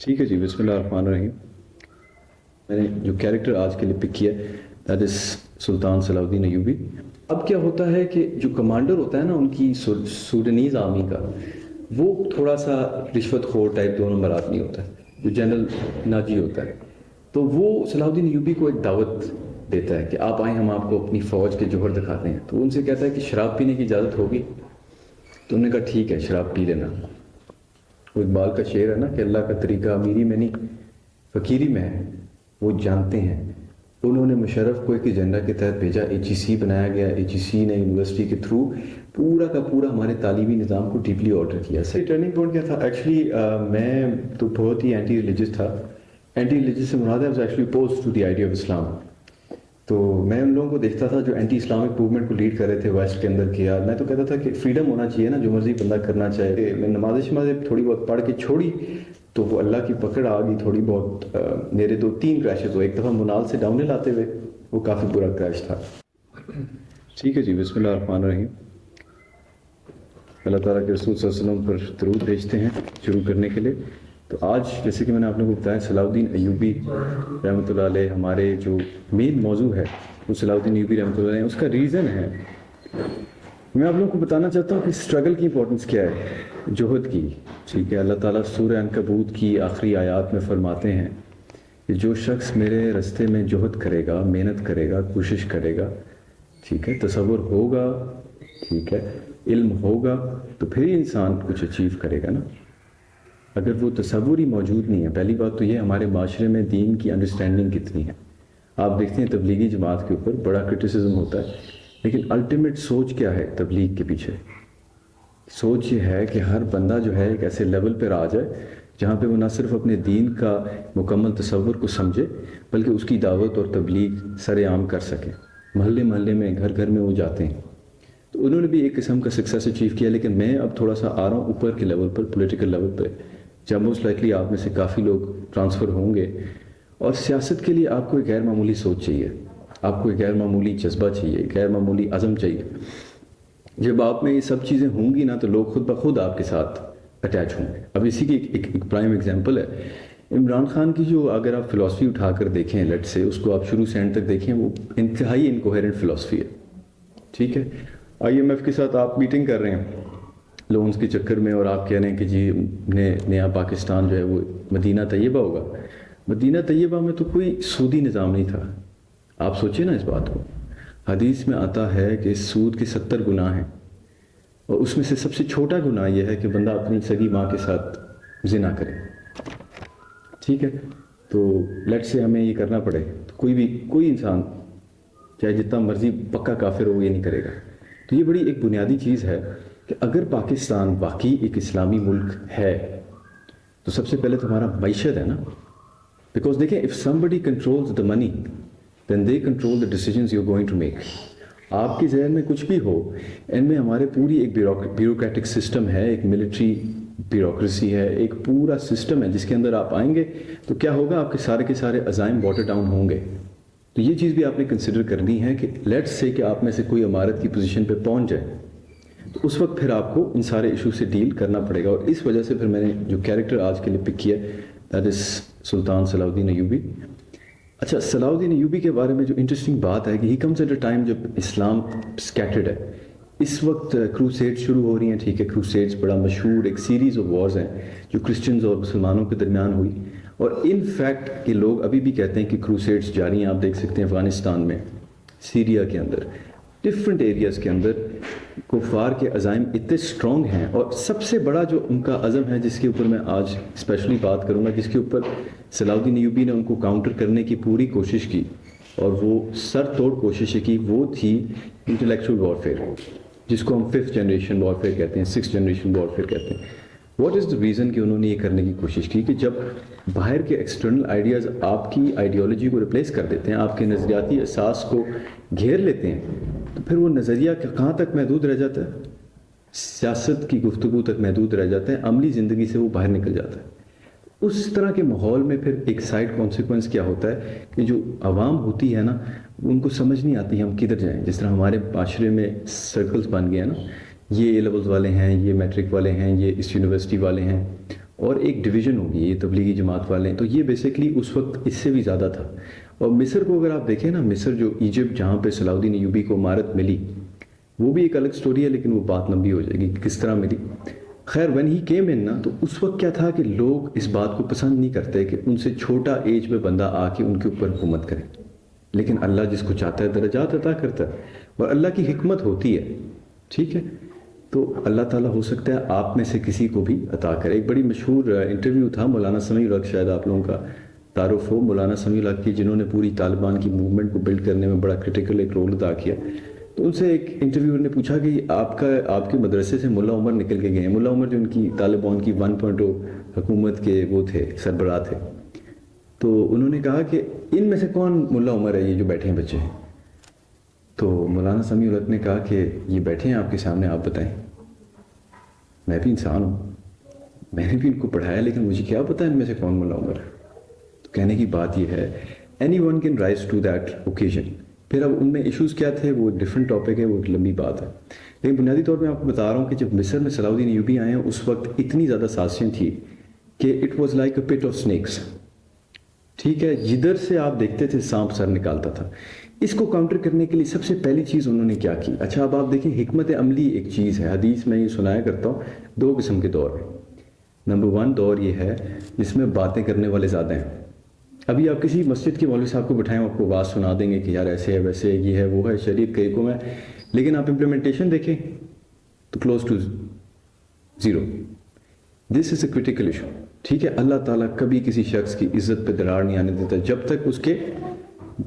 ٹھیک ہے جی، بسم اللہ الرحمن الرحیم۔ میں نے جو کیریکٹر آج کے لیے پک کیا ہے دیٹ از سلطان صلاح الدین ایوبی۔ اب کیا ہوتا ہے کہ جو کمانڈر ہوتا ہے نا ان کی سوڈنیز آرمی کا، وہ تھوڑا سا رشوت خور ٹائپ 2 نمبر آدمی ہوتا ہے، جو جنرل ناجی ہوتا ہے۔ تو وہ صلاح الدین ایوبی کو ایک دعوت دیتا ہے کہ آپ آئیں، ہم آپ کو اپنی فوج کے جوہر دکھاتے ہیں۔ تو ان سے کہتا ہے کہ شراب پینے کی اجازت ہوگی؟ تو انہوں نے کہا ٹھیک ہے، شراب پی لینا۔ وہ اقبال کا شعر ہے نا کہ اللہ کا طریقہ امیری میں نہیں فقیری میں ہے، وہ جانتے ہیں۔ انہوں نے مشرف کو ایک ایجنڈا کے تحت بھیجا، HEC بنایا گیا، HEC نے یونیورسٹی کے تھرو پورا کا پورا ہمارے تعلیمی نظام کو ڈیپلی آلٹر کیا۔ ٹرننگ پوائنٹ کیا تھا؟ ایکچولی میں تو بہت ہی اینٹی ریلیجس تھا۔ اینٹی ریلیجس سے مراد ہے actually oppose to the idea of Islam. تو میں ان لوگوں کو دیکھتا تھا جو اینٹی اسلامک موومنٹ کو لیڈ کر رہے تھے ویسٹ کے اندر کیا۔ میں تو کہتا تھا کہ فریڈم ہونا چاہیے نا، جو مرضی بندہ کرنا چاہے۔ میں نماز تھوڑی بہت پڑھ کے چھوڑی تو وہ اللہ کی پکڑ آ گئی تھوڑی بہت۔ میرے 2-3 کریشز ہوئے، ایک دفعہ منال سے ڈاؤن ہل آتے ہوئے، وہ کافی برا کریش تھا۔ ٹھیک ہے جی، بسم اللہ الرحمن الرحیم۔ اللہ تعالیٰ کے رسول صلی اللہ علیہ وسلم پر درود بھیجتے ہیں شروع کرنے کے لیے۔ تو آج جیسے کہ میں نے آپ لوگوں کو بتایا، صلاح الدین ایوبی رحمۃ اللہ علیہ ہمارے جو مین موضوع ہے وہ صلاح الدین ایوبی رحمۃ اللہ علیہ، اس کا ریزن ہے میں آپ لوگوں کو بتانا چاہتا ہوں کہ اسٹرگل کی امپورٹنس کیا ہے، جوہد کی۔ ٹھیک ہے، اللہ تعالیٰ سورہ عنکبوت کی آخری آیات میں فرماتے ہیں کہ جو شخص میرے راستے میں جوہد کرے گا، محنت کرے گا، کوشش کرے گا، ٹھیک ہے، تصور ہوگا، ٹھیک ہے، علم ہوگا، تو پھر ہی انسان کچھ اچیو کرے گا نا۔ اگر وہ تصور ہی موجود نہیں ہے، پہلی بات تو یہ ہمارے معاشرے میں دین کی انڈرسٹینڈنگ کتنی ہے۔ آپ دیکھتے ہیں تبلیغی جماعت کے اوپر بڑا کرٹیسزم ہوتا ہے، لیکن الٹیمیٹ سوچ کیا ہے تبلیغ کے پیچھے؟ سوچ یہ ہے کہ ہر بندہ جو ہے ایک ایسے لیول پر آ جائے جہاں پہ وہ نہ صرف اپنے دین کا مکمل تصور کو سمجھے، بلکہ اس کی دعوت اور تبلیغ سر عام کر سکے۔ محلے محلے میں، گھر گھر میں وہ جاتے ہیں۔ تو انہوں نے بھی ایک قسم کا سکسیس اچیو کیا، لیکن میں اب تھوڑا سا آ رہا ہوں اوپر کے لیول پر، پولیٹیکل لیول پہ، جب موسٹ لائکلی آپ میں سے کافی لوگ ٹرانسفر ہوں گے۔ اور سیاست کے لیے آپ کو ایک غیر معمولی سوچ چاہیے، آپ کو ایک غیر معمولی جذبہ چاہیے، ایک غیر معمولی عزم چاہیے۔ جب آپ میں یہ سب چیزیں ہوں گی نا تو لوگ خود بخود آپ کے ساتھ اٹیچ ہوں گے۔ اب اسی کی ایک پرائم ایگزامپل ہے عمران خان کی، جو اگر آپ فلاسفی اٹھا کر دیکھیں لیٹ سے، اس کو آپ شروع سے اینڈ تک دیکھیں، وہ انتہائی انکوہیرنٹ فلاسفی ہے۔ ٹھیک ہے، IMF کے ساتھ آپ میٹنگ کر رہے ہیں لونز کے چکر میں، اور آپ کہہ رہے ہیں کہ جی نیا پاکستان جو ہے وہ مدینہ طیبہ ہوگا۔ مدینہ طیبہ میں تو کوئی سودی نظام نہیں تھا۔ آپ سوچیں نا اس بات کو۔ حدیث میں آتا ہے کہ سود کے 70 گناہ ہیں، اور اس میں سے سب سے چھوٹا گناہ یہ ہے کہ بندہ اپنی سگی ماں کے ساتھ زنا کرے۔ ٹھیک ہے، تو لیٹ سے ہمیں یہ کرنا پڑے تو کوئی انسان چاہے جتنا مرضی پکا کافر ہو، یہ نہیں کرے گا۔ تو یہ بڑی ایک بنیادی چیز ہے کہ اگر پاکستان واقعی ایک اسلامی ملک ہے تو سب سے پہلے تو ہمارا معیشت ہے نا۔ بیکاز دیکھیں، if somebody controls the money then they control the decisions you're going to make۔ آپ کے ذہن میں کچھ بھی ہو، ان میں ہمارے پوری ایک بیوروکریٹک سسٹم ہے، ایک ملٹری بیوروکریسی ہے، ایک پورا سسٹم ہے جس کے اندر آپ آئیں گے تو کیا ہوگا، آپ کے سارے عزائم واٹر ڈاؤن ہوں گے۔ تو یہ چیز بھی آپ نے کنسیڈر کرنی ہے کہ لیٹس سے کہ آپ میں سے کوئی امارت کی پوزیشن پہ پہنچ جائے تو اس وقت پھر آپ کو ان سارے ایشو سے ڈیل کرنا پڑے گا۔ اور اس وجہ سے پھر میں نے جو کیریکٹر آج کے لیے پک کیا دیٹ از سلطان صلاح الدین ایوبی۔ اچھا، صلاح الدین ایوبی کے بارے میں جو انٹرسٹنگ بات ہے کہ he comes at a time جب اسلام اسکیٹرڈ ہے۔ اس وقت کروسیڈ شروع ہو رہی ہیں، ٹھیک ہے، کروسیڈز بڑا مشہور ایک سیریز آف وارز ہیں جو کرسچنز اور مسلمانوں کے درمیان ہوئی، اور ان فیکٹ کہ لوگ ابھی بھی کہتے ہیں کہ کروسیڈز جاری ہیں۔ آپ دیکھ سکتے ہیں افغانستان میں، سیریا کے اندر، ڈفرینٹ ایریاز کے اندر کفار کے عزائم اتنے اسٹرانگ ہیں، اور سب سے بڑا جو ان کا عزم ہے جس کے اوپر میں آج اسپیشلی بات کروں گا، جس کے اوپر صلاح الدین ایوبی نے ان کو کاؤنٹر کرنے کی پوری کوشش کی اور وہ سر توڑ کوشش کی، وہ تھی انٹلیکچوئل وارفیئر، جس کو ہم 5th جنریشن وارفیئر کہتے ہیں، 6th جنریشن وارفیئر کہتے ہیں۔ واٹ از دا ریزن کہ انہوں نے یہ کرنے کی کوشش کی کہ جب باہر کے ایکسٹرنل آئیڈیاز آپ کی آئیڈیالوجی کو ریپلیس کر دیتے ہیں، آپ کے نظریاتی اساس کو گھیر لیتے ہیں، تو پھر وہ نظریہ کہاں تک محدود رہ جاتا ہے؟ سیاست کی گفتگو تک محدود رہ جاتا ہے، عملی زندگی سے وہ باہر نکل جاتا ہے۔ اس طرح کے ماحول میں پھر ایک سائڈ کانسیکوینس کیا ہوتا ہے کہ جو عوام ہوتی ہے نا، ان کو سمجھ نہیں آتی ہم کدھر جائیں۔ جس طرح ہمارے معاشرے میں سرکلز بن گئے ہیں نا، یہ A لیولز والے ہیں، یہ میٹرک والے ہیں، یہ اس یونیورسٹی والے ہیں، اور ایک ڈویژن ہوگی یہ تبلیغی جماعت والے ہیں. تو یہ بیسکلی اس وقت اس سے بھی زیادہ تھا. اور مصر کو اگر آپ دیکھیں نا، مصر جو ایجپٹ جہاں پہ صلاح الدین ایوبی کو عمارت ملی، وہ بھی ایک الگ سٹوری ہے، لیکن وہ بات لمبی ہو جائے گی کہ کس طرح ملی. خیر وین ہی کیم ان نا، تو اس وقت کیا تھا کہ لوگ اس بات کو پسند نہیں کرتے کہ ان سے چھوٹا ایج میں بندہ آ کے ان کے اوپر حکومت کرے. لیکن اللہ جس کو چاہتا ہے درجات عطا کرتا ہے، اور اللہ کی حکمت ہوتی ہے. ٹھیک ہے، تو اللہ تعالیٰ ہو سکتا ہے آپ میں سے کسی کو بھی عطا کرے. ایک بڑی مشہور انٹرویو تھا مولانا سمیع الحق، شاید آپ لوگوں کا تعارف ہو مولانا سمیع الحق کی، جنہوں نے پوری طالبان کی موومنٹ کو بلڈ کرنے میں بڑا کرٹیکل ایک رول ادا کیا. تو ان سے ایک انٹرویور نے پوچھا کہ آپ کے مدرسے سے ملا عمر نکل کے گئے ہیں. ملا عمر جو ان کی طالبان کی 1.0 حکومت کے وہ تھے، سربراہ تھے. تو انہوں نے کہا کہ ان میں سے کون ملا عمر ہے یہ جو بیٹھے ہیں بچے ہیں؟ تو مولانا سمیع الحق نے کہا کہ یہ بیٹھے ہیں آپ کے سامنے، آپ بتائیں. میں بھی انسان ہوں، میں نے بھی ان کو پڑھایا، لیکن مجھے کیا پتا ان میں سے کون ملا عمر ہے. تو کہنے کی بات یہ ہے anyone can rise to that occasion. پھر اب ان میں ایشوز کیا تھے وہ ایک ڈفرینٹ ٹاپک ہے، وہ ایک لمبی بات ہے. لیکن بنیادی طور پہ آپ کو بتا رہا ہوں کہ جب مصر میں صلاح الدین ایوبی آئے ہیں، اس وقت اتنی زیادہ سازشیں تھی کہ it was like a put of snacks. ٹھیک ہے، جدھر سے آپ دیکھتے تھے سانپ سر نکالتا تھا. اس کو کاؤنٹر کرنے کے لیے سب سے پہلی چیز انہوں نے کیا کی؟ اچھا اب آپ دیکھیں، حکمت عملی ایک چیز ہے. حدیث میں یہ سنایا کرتا ہوں 2 قسم کے دور. نمبر 1 دور یہ ہے جس میں باتیں کرنے والے زیادہ ہیں. ابھی آپ کسی مسجد کے مولوی صاحب کو بٹھائیں، آپ کو بات سنا دیں گے کہ یار ایسے ہے ویسے ہے، یہ ہے وہ ہے، شریعت کا حکم ہے. لیکن آپ امپلیمنٹیشن دیکھیں تو close to zero. This is a critical issue. ٹھیک ہے، اللہ تعالیٰ کبھی کسی شخص کی عزت پہ درار نہیں آنے دیتا جب تک اس کے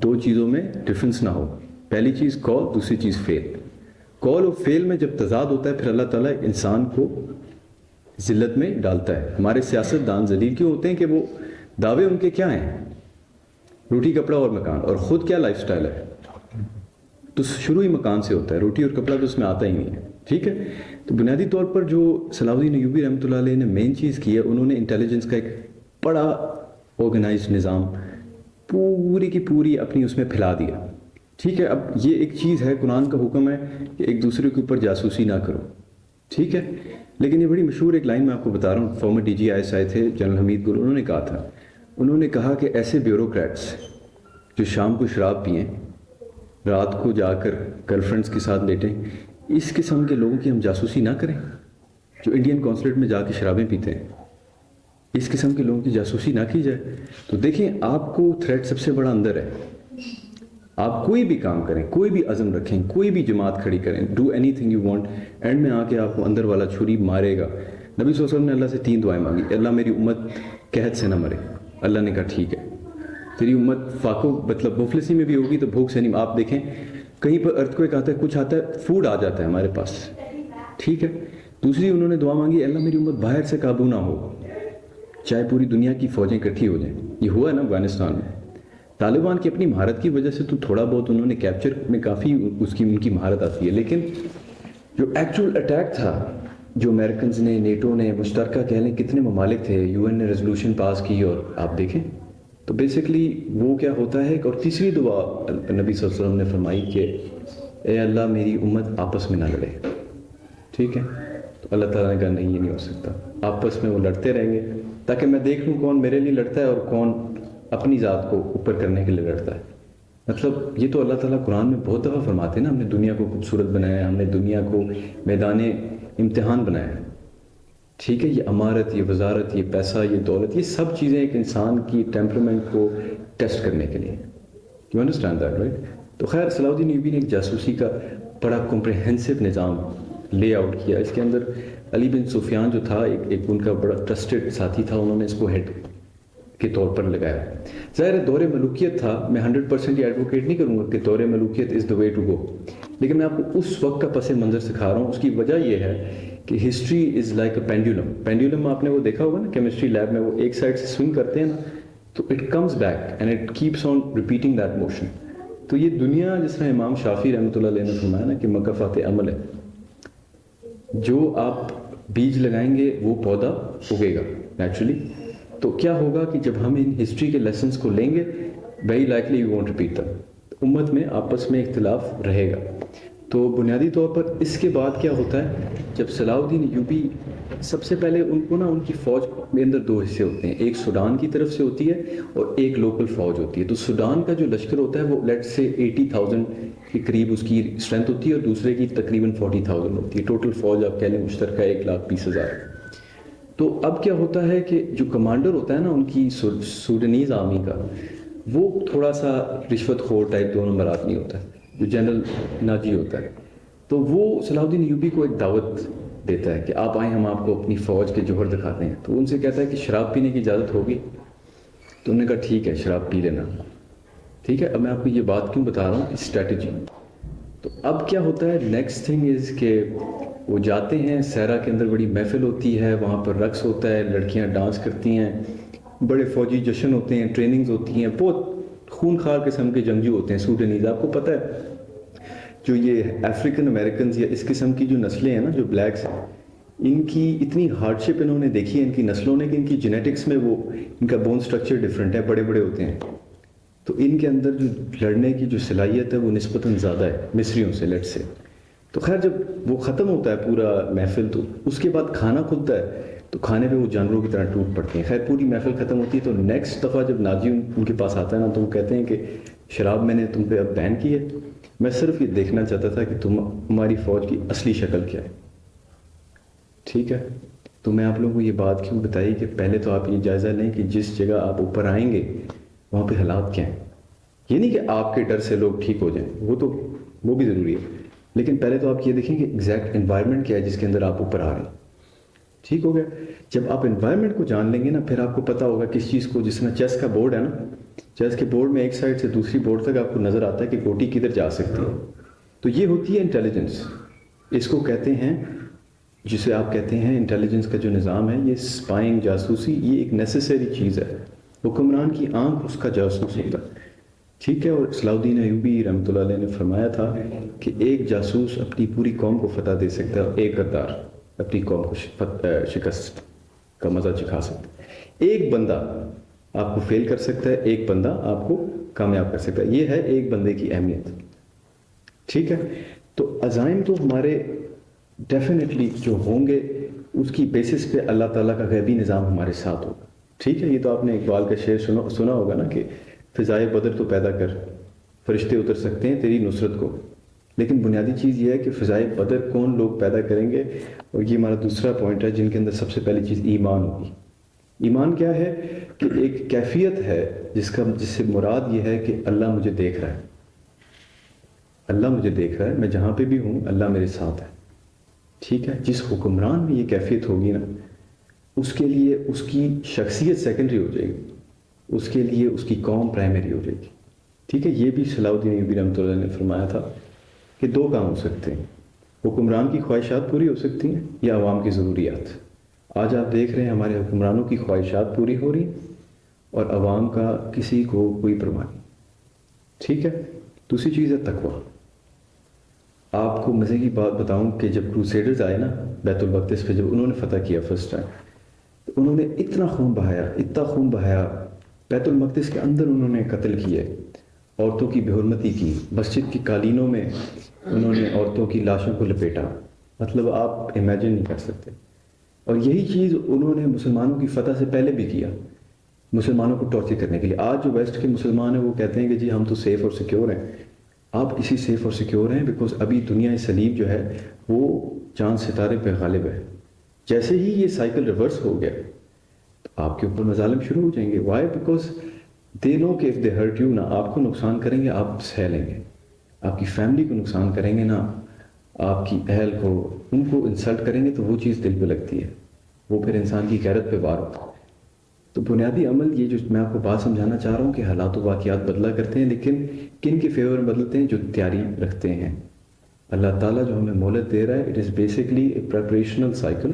2 چیزوں میں ڈفرینس نہ ہو. پہلی چیز کال، دوسری چیز فیل. کال اور فیل میں جب تضاد ہوتا ہے پھر اللہ تعالیٰ انسان کو ذلت میں ڈالتا ہے. ہمارے سیاست دان ذلیل کیوں ہوتے ہیں کہ وہ دعوے ان کے کیا ہیں؟ روٹی کپڑا اور مکان، اور خود کیا لائف سٹائل ہے. تو شروع ہی مکان سے ہوتا ہے، روٹی اور کپڑا تو اس میں آتا ہی نہیں ہے. ٹھیک ہے، تو بنیادی طور پر جو صلاح الدین ایوبی رحمۃ اللہ علیہ نے مین چیز کی ہے، انہوں نے انٹیلیجنس کا ایک بڑا آرگنائزڈ نظام پوری کی پوری اپنی اس میں پھیلا دیا. ٹھیک ہے، اب یہ ایک چیز ہے، قرآن کا حکم ہے کہ ایک دوسرے کے اوپر جاسوسی نہ کرو. ٹھیک ہے، لیکن یہ بڑی مشہور ایک لائن میں آپ کو بتا رہا ہوں. فارمر ڈی جی آئی تھے جنرل حمید گل، انہوں نے کہا تھا، انہوں نے کہا کہ ایسے بیوروکریٹس جو شام کو شراب پئیں، رات کو جا کر گرل فرینڈس کے ساتھ لیٹیں، اس قسم کے لوگوں کی ہم جاسوسی نہ کریں. جو انڈین کونسلیٹ میں جا کے شرابیں پیتے ہیں، اس قسم کے لوگوں کی جاسوسی نہ کی جائے. تو دیکھیں، آپ کو تھریٹ سب سے بڑا اندر ہے. آپ کوئی بھی کام کریں، کوئی بھی عزم رکھیں، کوئی بھی جماعت کھڑی کریں، do any thing you want, and میں آ کے آپ کو اندر والا چھری مارے گا. نبی صلی اللہ علیہ وسلم نے اللہ سے 3 دعائیں مانگی. اللہ میری امت قحط سے نہ مرے. اللہ نے کہا ٹھیک ہے، تیری امت فاقو مطلب مفلسی میں بھی ہوگی تو بھوک سے نہیں. آپ دیکھیں کہیں پر ارتھکویک آتا ہے، کچھ آتا ہے، فوڈ آ جاتا ہے ہمارے پاس. ٹھیک ہے، دوسری انہوں نے دعا مانگی، اللہ میری امت باہر سے قابو نہ ہو، چاہے پوری دنیا کی فوجیں اکٹھی ہو جائیں. یہ ہوا ہے نا افغانستان میں. طالبان کی اپنی مہارت کی وجہ سے تو تھوڑا بہت انہوں نے کیپچر میں کافی ان کی مہارت آتی ہے، لیکن جو ایکچول اٹیک تھا، جو امریکنز نے، نیٹو نے، مشترکہ کہہ لیں کتنے ممالک تھے، یو این نے ریزولوشن پاس کی، اور آپ دیکھیں تو بیسکلی وہ کیا ہوتا ہے. اور تیسری دعا نبی صلی اللہ علیہ وسلم نے فرمائی کہ اے اللہ میری امت آپس میں نہ لڑے. ٹھیک ہے، تو اللہ تعالیٰ نے کہا نہیں، یہ نہیں ہو سکتا. آپس میں وہ لڑتے رہیں گے تاکہ میں دیکھ لوں کون میرے لیے لڑتا ہے اور کون اپنی ذات کو اوپر کرنے کے لیے لڑتا ہے. مطلب یہ تو اللہ تعالیٰ قرآن میں بہت دفعہ فرماتے ہیں نا، ہم نے دنیا کو خوبصورت بنایا ہے، ہم نے دنیا کو میدان امتحان بنایا ہے. ٹھیک ہے، یہ امارت، یہ وزارت، یہ پیسہ، یہ دولت، یہ سب چیزیں ایک انسان کی ٹیمپرمنٹ کو ٹیسٹ کرنے کے لیے. You understand that right? تو خیر صلاح الدین ایوبی نے ایک جاسوسی کا بڑا کمپریہنسو نظام لے آؤٹ کیا. اس کے اندر علی بن سفیان جو تھا ایک ان کا بڑا ٹرسٹڈ ساتھی تھا، انہوں نے اس کو ہیڈ کے طور پر لگایا. ظاہر دور ملوکیت تھا، میں 100% یہ ایڈوکیٹ نہیں کروں گا کہ دور ملوکیت از دا وے ٹو گو، لیکن میں آپ کو اس وقت کا پس منظر سکھا رہا ہوں. اس کی وجہ یہ ہے کہ history is like a pendulum. Pendulum آپ نے وہ دیکھا ہوگا نا کیمسٹری لیب میں، وہ ایک سائڈ سے سوئنگ کرتے ہیں نا، تو it comes back and it keeps on repeating that motion. تو یہ دنیا جس طرح امام شافعی رحمۃ اللہ علیہ نے فرمایا نا کہ مکافات عمل ہے، جو آپ بیج لگائیں گے وہ پودا اگے گا نیچرلی. تو کیا ہوگا کہ جب ہم ان ہسٹری کے لیسنس کو لیں گے، very likely you won't repeat them. امت میں آپس میں اختلاف رہے گا. تو بنیادی طور پر اس کے بعد کیا ہوتا ہے، جب صلاح الدین ایوبی، سب سے پہلے ان کو نا ان کی فوج کے اندر دو حصے ہوتے ہیں، ایک سوڈان کی طرف سے ہوتی ہے اور ایک لوکل فوج ہوتی ہے. تو سوڈان کا جو لشکر ہوتا ہے وہ لیٹ سے 80,000 کے قریب اس کی اسٹرینتھ ہوتی ہے اور دوسرے کی تقریباً 40,000 ہوتی ہے. ٹوٹل فوج آپ کہہ لیں مشترکہ 1,20,000. تو اب کیا ہوتا ہے کہ جو کمانڈر ہوتا ہے نا ان کی سوڈنیز آرمی کا، وہ تھوڑا سا رشوت خور ٹائپ 2 نمبر آدمی ہوتا ہے، جو جنرل ناجی ہوتا ہے. تو وہ صلاح الدین ایوبی کو ایک دعوت دیتا ہے کہ آپ آئیں، ہم آپ کو اپنی فوج کے جوہر دکھاتے ہیں. تو ان سے کہتا ہے کہ شراب پینے کی اجازت ہوگی؟ تو انہوں نے کہا ٹھیک ہے شراب پی لینا. ٹھیک ہے، اب میں آپ کو یہ بات کیوں بتا رہا ہوں، اسٹریٹجی. تو اب کیا ہوتا ہے، نیکسٹ تھنگ از کہ وہ جاتے ہیں صحرا کے اندر، بڑی محفل ہوتی ہے وہاں پر، رقص ہوتا ہے، لڑکیاں ڈانس کرتی ہیں، بڑے فوجی جشن ہوتے ہیں، ٹریننگز ہوتی ہیں، بہت خونخوار قسم کے جنگجو ہوتے ہیں سوڈنیز. آپ کو پتہ ہے جو یہ افریقن امریکنز یا اس قسم کی جو نسلیں ہیں نا، جو بلیکس ہیں، ان کی اتنی ہارڈ شپ انہوں نے دیکھی ہے ان کی نسلوں نے کہ ان کی جینیٹکس میں وہ ان کا بون سٹرکچر ڈیفرنٹ ہے، بڑے بڑے ہوتے ہیں. تو ان کے اندر جو لڑنے کی جو صلاحیت ہے وہ نسبتاً زیادہ ہے مصریوں سے، لیٹ سے. تو خیر جب وہ ختم ہوتا ہے پورا محفل، تو اس کے بعد کھانا کھلتا ہے، تو کھانے پہ وہ جانوروں کی طرح ٹوٹ پڑتے ہیں. خیر پوری محفل ختم ہوتی ہے تو نیکسٹ دفعہ جب ناجی ان کے پاس آتا ہے نا، تو وہ کہتے ہیں کہ شراب میں نے تم پہ اب بین کی ہے، میں صرف یہ دیکھنا چاہتا تھا کہ ہماری فوج کی اصلی شکل کیا ہے. ٹھیک ہے، تو میں آپ لوگوں کو یہ بات کیوں بتائی کہ پہلے تو آپ یہ جائزہ لیں کہ جس جگہ آپ اوپر آئیں گے وہاں پہ حالات کیا ہیں. یہ نہیں کہ آپ کے ڈر سے لوگ ٹھیک ہو جائیں، وہ بھی ضروری ہے، لیکن پہلے تو آپ یہ دیکھیں کہ ایگزیکٹ انوائرمنٹ کیا ہے جس کے اندر آپ اوپر آ رہے ہیں. ٹھیک ہو گیا. جب آپ انوائرمنٹ کو جان لیں گے نا، پھر آپ کو پتہ ہوگا کس چیز کو، جس میں چیس کا بورڈ ہے نا، چیس کے بورڈ میں ایک سائڈ سے دوسری بورڈ تک آپ کو نظر آتا ہے کہ گوٹی کدھر جا سکتی ہے. تو یہ ہوتی ہے انٹیلیجنس. اس کو کہتے ہیں، جسے آپ کہتے ہیں انٹیلیجنس کا جو نظام ہے، یہ اسپائنگ، جاسوسی، یہ ایک نیسیسری چیز ہے. حکمران کی آنکھ اس کا جاسوس ہوتا ہے. ٹھیک ہے. اور صلاح الدین ایوبی رحمۃ اللہ علیہ نے فرمایا تھا کہ ایک جاسوس اپنی پوری قوم کو فتح دے سکتا ہے، اور ایک غدار اپنی قوم کو شکست کا مزہ چکھا سکتا ہے. ایک بندہ آپ کو فیل کر سکتا ہے، ایک بندہ آپ کو کامیاب کر سکتا ہے. یہ ہے ایک بندے کی اہمیت. ٹھیک ہے. تو عزائم تو ہمارے ڈیفینیٹلی جو ہوں گے اس کی بیسس پہ اللہ تعالیٰ کا غیبی نظام ہمارے ساتھ ہوگا. ٹھیک ہے. یہ تو آپ نے اقبال کا شعر سنا ہوگا نا کہ فضائے بدر تو پیدا کر، فرشتے اتر سکتے ہیں تیری نصرت کو. لیکن بنیادی چیز یہ ہے کہ فضائے بدر کون لوگ پیدا کریں گے، اور یہ ہمارا دوسرا پوائنٹ ہے جن کے اندر سب سے پہلی چیز ایمان ہوگی. ایمان کیا ہے کہ ایک کیفیت ہے جس سے مراد یہ ہے کہ اللہ مجھے دیکھ رہا ہے، اللہ مجھے دیکھ رہا ہے، میں جہاں پہ بھی ہوں اللہ میرے ساتھ ہے. ٹھیک ہے. جس حکمران میں یہ کیفیت ہوگی نا، اس کے لیے اس کی شخصیت سیکنڈری ہو جائے گی، اس کے لیے اس کی قوم پرائمری ہو جائے گی. ٹھیک ہے. یہ بھی صلاح الدین ایوبی رحمۃ اللہ نے فرمایا تھا کہ دو کام ہو سکتے ہیں، حکمران کی خواہشات پوری ہو سکتی ہیں یا عوام کی ضروریات. آج آپ دیکھ رہے ہیں ہمارے حکمرانوں کی خواہشات پوری ہو رہی اور عوام کا کسی کو کوئی پرواہ نہیں. ٹھیک ہے. دوسری چیز ہے تقویٰ. آپ کو مزے کی بات بتاؤں کہ جب کروسیڈرز آئے نا بیت المقدس پہ، جب انہوں نے فتح کیا فرسٹ ٹائم، تو انہوں نے اتنا خون بہایا بیت المقدس کے اندر. انہوں نے قتل کیے، عورتوں کی بے حرمتی کی، مسجد کی قالینوں میں انہوں نے عورتوں کی لاشوں کو لپیٹا. مطلب آپ امیجن نہیں کر سکتے. اور یہی چیز انہوں نے مسلمانوں کی فتح سے پہلے بھی کیا، مسلمانوں کو ٹارچر کرنے کے لیے. آج جو ویسٹ کے مسلمان ہیں وہ کہتے ہیں کہ جی ہم تو سیف اور سیکیور ہیں. آپ اسی سیف اور سیکیور ہیں بیکاز ابھی دنیا صلیب جو ہے وہ چاند ستارے پہ غالب ہے. جیسے ہی یہ سائیکل ریورس ہو گیا تو آپ کے اوپر مظالم شروع ہو جائیں گے. وائی؟ بیکاز دے نو کہ اف دے ہرٹ یو، نہ آپ کو نقصان کریں گے آپ سہ لیں گے، آپ کی فیملی کو نقصان کریں گے، نہ آپ کی اہل کو، ان کو انسلٹ کریں گے تو وہ چیز دل پہ لگتی ہے، وہ پھر انسان کی غیرت پہ وار ہوتا ہے. تو بنیادی عمل یہ جو میں آپ کو بات سمجھانا چاہ رہا ہوں کہ حالات و واقعات بدلا کرتے ہیں، لیکن کن کے فیور میں بدلتے ہیں؟ جو تیاری رکھتے ہیں. اللہ تعالیٰ جو ہمیں مہلت دے رہا ہے، it is basically a preparational cycle.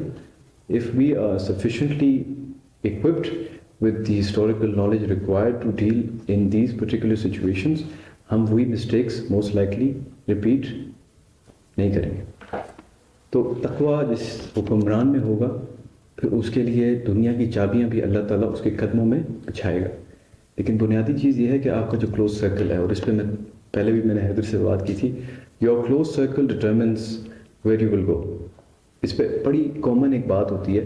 If we are sufficiently equipped with the historical knowledge required to deal in these particular situations, ہم وہی مسٹیکس موسٹ لائکلی ریپیٹ نہیں کریں گے. تو تقویٰ جس حکمران میں ہوگا پھر اس کے لیے دنیا کی چابیاں بھی اللہ تعالیٰ اس کے قدموں میں بچھائے گا. لیکن بنیادی چیز یہ ہے کہ آپ کا جو کلوز سرکل ہے، اور اس پہ میں پہلے بھی میں نے حیدر سے بات کی تھی، your close circle determines where you will go. اس پہ بڑی کامن ایک بات ہوتی ہے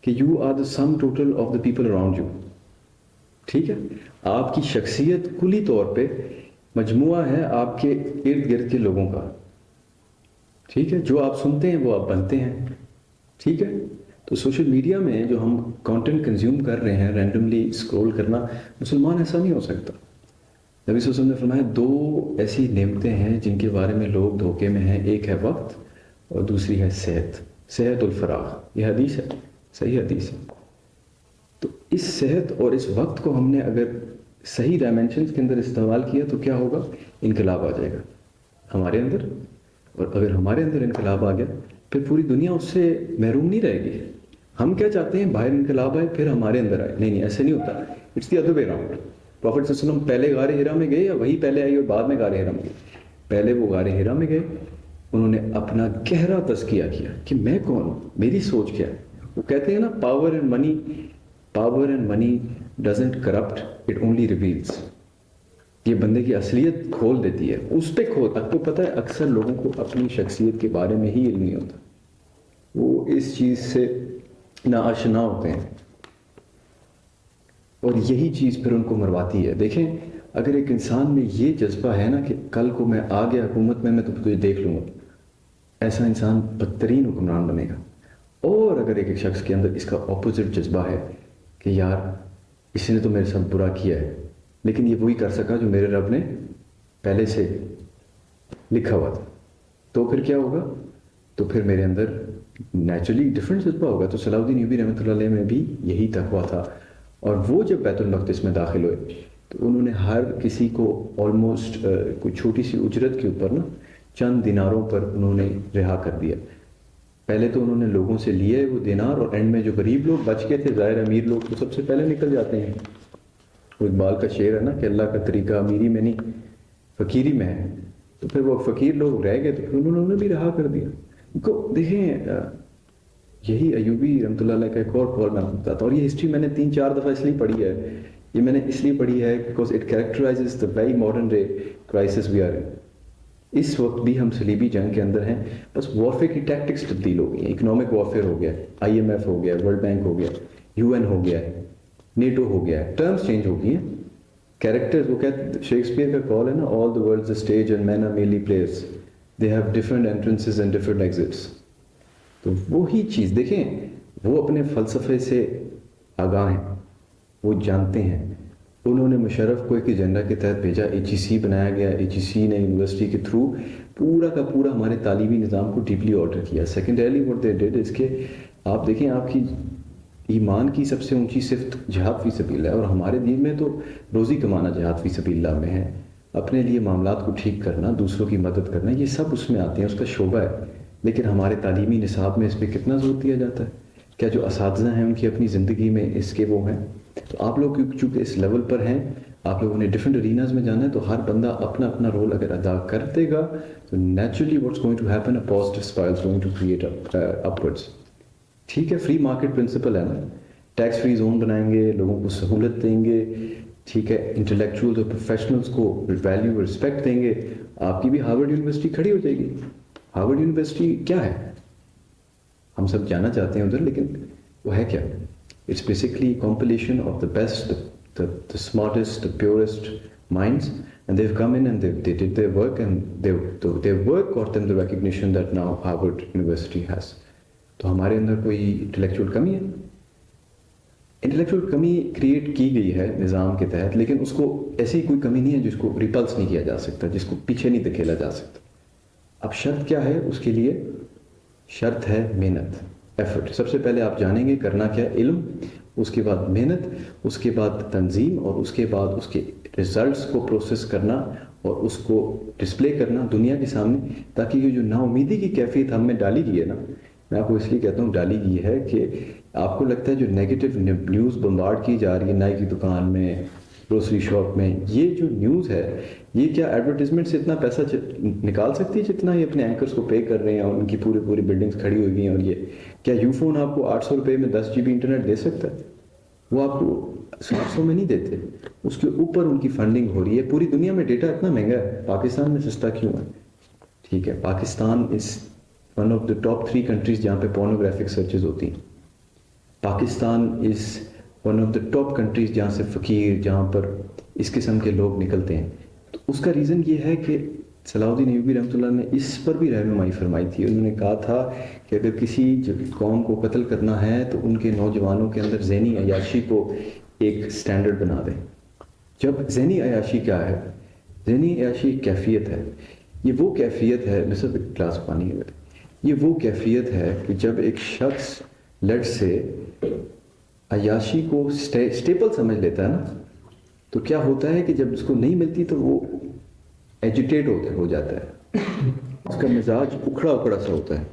کہ you are the sum total of the people around you. ٹھیک ہے, آپ کی شخصیت کلی طور پہ مجموعہ ہے آپ کے ارد گرد کے لوگوں کا. ٹھیک ہے, جو آپ سنتے ہیں وہ آپ بنتے ہیں. ٹھیک ہے, تو سوشل میڈیا میں جو ہم کانٹینٹ کنزیوم کر رہے ہیں, رینڈملی اسکرول کرنا, مسلمان ایسا نہیں ہو سکتا. نبی صلی اللہ علیہ وسلم نے فرمایا دو ایسی نعمتیں ہیں جن کے بارے میں لوگ دھوکے میں ہیں, ایک ہے وقت اور دوسری ہے صحت. صحت الفراغ, یہ حدیث ہے, صحیح حدیث ہے. تو اس صحت اور اس وقت کو ہم نے اگر صحیح ڈائمینشنز کے اندر استعمال کیا تو کیا ہوگا, انقلاب آ جائے گا ہمارے اندر. اور اگر ہمارے اندر انقلاب آ گیا پھر پوری دنیا اس سے محروم نہیں رہے گی. ہم کیا چاہتے ہیں, باہر انقلاب آئے پھر ہمارے اندر آئے. نہیں, ایسے نہیں ہوتا. It's the other way around. Prophet صلی اللہ علیہ وسلم پہلے غار ہرا میں گئے یا وہی پہلے آئی اور بعد میں غار ہرا میں گئے؟ پہلے وہ غار ہرا میں گئے, انہوں نے اپنا گہرا تزکیہ کیا کہ میں کون ہوں, میری سوچ کیا ہے. وہ کہتے ہیں نا, power and money doesn't corrupt, it only reveals. یہ بندے کی اصلیت کھول دیتی ہے, اس پہ کھول. آپ کو پتہ ہے اکثر لوگوں کو اپنی شخصیت کے بارے میں ہی علم نہیں ہوتا, وہ اس چیز سے ناآشنا ہوتے ہیں اور یہی چیز پھر ان کو مرواتی ہے. دیکھیں, اگر ایک انسان میں یہ جذبہ ہے نا کہ کل کو میں آ گیا حکومت میں تو تجھے دیکھ لوں گا, ایسا انسان بدترین حکمران بنے گا. اور اگر ایک شخص کے اندر اس کا اپوزٹ جذبہ ہے کہ یار اس نے تو میرے ساتھ برا کیا ہے لیکن یہ وہی کر سکا جو میرے رب نے پہلے سے لکھا ہوا تھا, تو پھر کیا ہوگا, تو پھر میرے اندر نیچرلی ڈفرینٹ جذبہ ہوگا. تو صلاح الدین ایوبی رحمۃ اللہ علیہ میں بھی یہی تقویٰ تھا. اور وہ جب بیت المقدس میں داخل ہوئے تو انہوں نے ہر کسی کو آلموسٹ کوئی چھوٹی سی اجرت کے اوپر نا چند دیناروں پر انہوں نے رہا کر دیا. پہلے تو انہوں نے لوگوں سے لیے وہ دینار, اور اینڈ میں جو غریب لوگ بچ گئے تھے, ظاہر امیر لوگ تو سب سے پہلے نکل جاتے ہیں. وہ اقبال کا شعر ہے نا کہ اللہ کا طریقہ امیری میں نہیں فقیری میں ہے. تو پھر وہ فقیر لوگ رہ گئے تو پھر انہوں نے بھی رہا کر دیا. کو دیکھیں, یہی ایوبی رحمۃ اللہ علیہ کا ایک اور قول میں آپ کو بتاتا ہوں, اور یہ ہسٹری میں نے 3-4 دفعہ اس لیے پڑھی ہے. یہ میں نے اس لیے پڑھی ہے because it characterises the very modern day crisis we are in. اس وقت بھی ہم صلیبی جنگ کے اندر ہیں, بس وارفیئر کی ٹیکٹکس تبدیل ہو گئی ہیں. اکنامک وارفیئر ہو گیا, IMF ہو گیا, ورلڈ بینک ہو گیا, UN ہو گیا, نیٹو ہو گیا, ٹرمز چینج ہو گئی ہیں. کیریکٹرز, وہ کہتے شیکسپیئر کا کال ہے نا, all the world's a stage and men are merely players, they have different entrances and different exits. تو وہی چیز دیکھیں, وہ اپنے فلسفے سے آگاہ ہیں, وہ جانتے ہیں. انہوں نے مشرف کو ایک ایجنڈا کے تحت بھیجا, HEC بنایا گیا, HEC نے یونیورسٹی کے تھرو پورا کا پورا ہمارے تعلیمی نظام کو ڈیپلی آلٹر کیا. سیکنڈریلی واٹ دے ڈیڈ اس کے, آپ دیکھیں آپ کی ایمان کی سب سے اونچی صفت جہاد فی سبیل اللہ ہے, اور ہمارے دین میں تو روزی کمانا جہاد فی سبیل اللہ میں ہے. اپنے لیے معاملات کو ٹھیک کرنا, دوسروں کی مدد کرنا, یہ سب اس میں آتے ہیں, اس کا شعبہ ہے. لیکن ہمارے تعلیمی نصاب میں اس پہ کتنا زور دیا جاتا ہے؟ کیا جو اساتذہ ہیں ان کی اپنی زندگی میں اس کے وہ ہیں؟ تو آپ لوگ چونکہ اس لیول پر ہیں, آپ لوگوں نے ڈفرینٹ اریناز میں جانا ہے, تو ہر بندہ اپنا اپنا رول اگر ادا کر دے گا تو naturally what's going to happen, a positive spiral is going to create upwards. ٹھیک ہے, فری مارکیٹ پرنسپل ہے نا, ٹیکس فری زون بنائیں گے, لوگوں کو سہولت دیں گے. ٹھیک ہے, انٹلیکچوئلز اور پروفیشنلز کو ویلیو اور رسپیکٹ دیں گے, آپ کی بھی ہارورڈ یونیورسٹی کھڑی ہو جائے گی. ہارورڈ یونیورسٹی کیا ہے, ہم سب جانا چاہتے ہیں ادھر, لیکن وہ ہے کیا؟ It's basically compilation of the best, the smartest, the purest minds, and they've come in and they did their work, and their work got them the recognition that now Harvard University has. تو ہمارے اندر کوئی intellectual کمی ہے؟ Intellectual کمی create کی گئی ہے نظام کے تحت, لیکن اس کو ایسی کوئی کمی نہیں ہے جس کو ریپلس نہیں کیا جا سکتا, جس کو پیچھے نہیں دھکیلا جا سکتا. اب شرط کیا ہے اس کے لیے؟ شرط ہے محنت, ایفرٹ. سب سے پہلے آپ جانیں گے کرنا کیا, علم, اس کے بعد محنت, اس کے بعد تنظیم, اور اس کے بعد اس کے ریزلٹس کو پروسیس کرنا اور اس کو ڈسپلے کرنا دنیا کے سامنے, تاکہ یہ جو نا امیدی کی کیفیت ہم میں ڈالی گئی ہے نا, میں آپ کو اس لیے کہتا ہوں ڈالی گئی ہے کہ آپ کو لگتا ہے جو نیگیٹو نیوز بمبارڈ کی جا رہی ہے نائی کی دکان میں, گروسری شاپ میں, یہ جو نیوز ہے یہ کیا ایڈورٹیزمنٹ سے اتنا پیسہ نکال سکتی ہے جتنا یہ اپنے اینکرز کو پے کر رہے ہیں, اور ان کی پوری بلڈنگز کھڑی ہوئی ہیں. اور یہ کیا یو فون آپ کو 800 روپے میں 10 GB انٹرنیٹ دے سکتا ہے؟ وہ آپ کو 700 میں نہیں دیتے, اس کے اوپر ان کی فنڈنگ ہو رہی ہے. پوری دنیا میں ڈیٹا اتنا مہنگا ہے, پاکستان میں سستا کیوں ہے؟ ٹھیک ہے. Pakistan is one of the top 3 countries جہاں پہ پورنوگرافک سرچز ہوتی ہیں. Pakistan is one of the top countries جہاں سے فقیر، جہاں پر اس قسم کے لوگ نکلتے ہیں. تو اس کا ریزن یہ ہے کہ صلاح الدین ایوبی رحمۃ اللہ نے اس پر بھی رہنمائی فرمائی تھی. انہوں نے کہا تھا کہ اگر کسی قوم کو قتل کرنا ہے تو ان کے نوجوانوں کے اندر ذہنی عیاشی کو ایک سٹینڈرڈ بنا دیں. جب ذہنی عیاشی کیا ہے؟ ذہنی عیاشی ایک کیفیت ہے. یہ وہ کیفیت ہے، میں صرف ایک گلاس پانی ہے، یہ وہ کیفیت ہے کہ جب ایک شخص لٹ سے عیاشی کو سٹیپل سمجھ لیتا ہے نا، تو کیا ہوتا ہے کہ جب اس کو نہیں ملتی تو وہ ایجیٹیٹ ہو جاتا ہے. اس کا مزاج اکھڑا اکھڑا سا ہوتا ہے،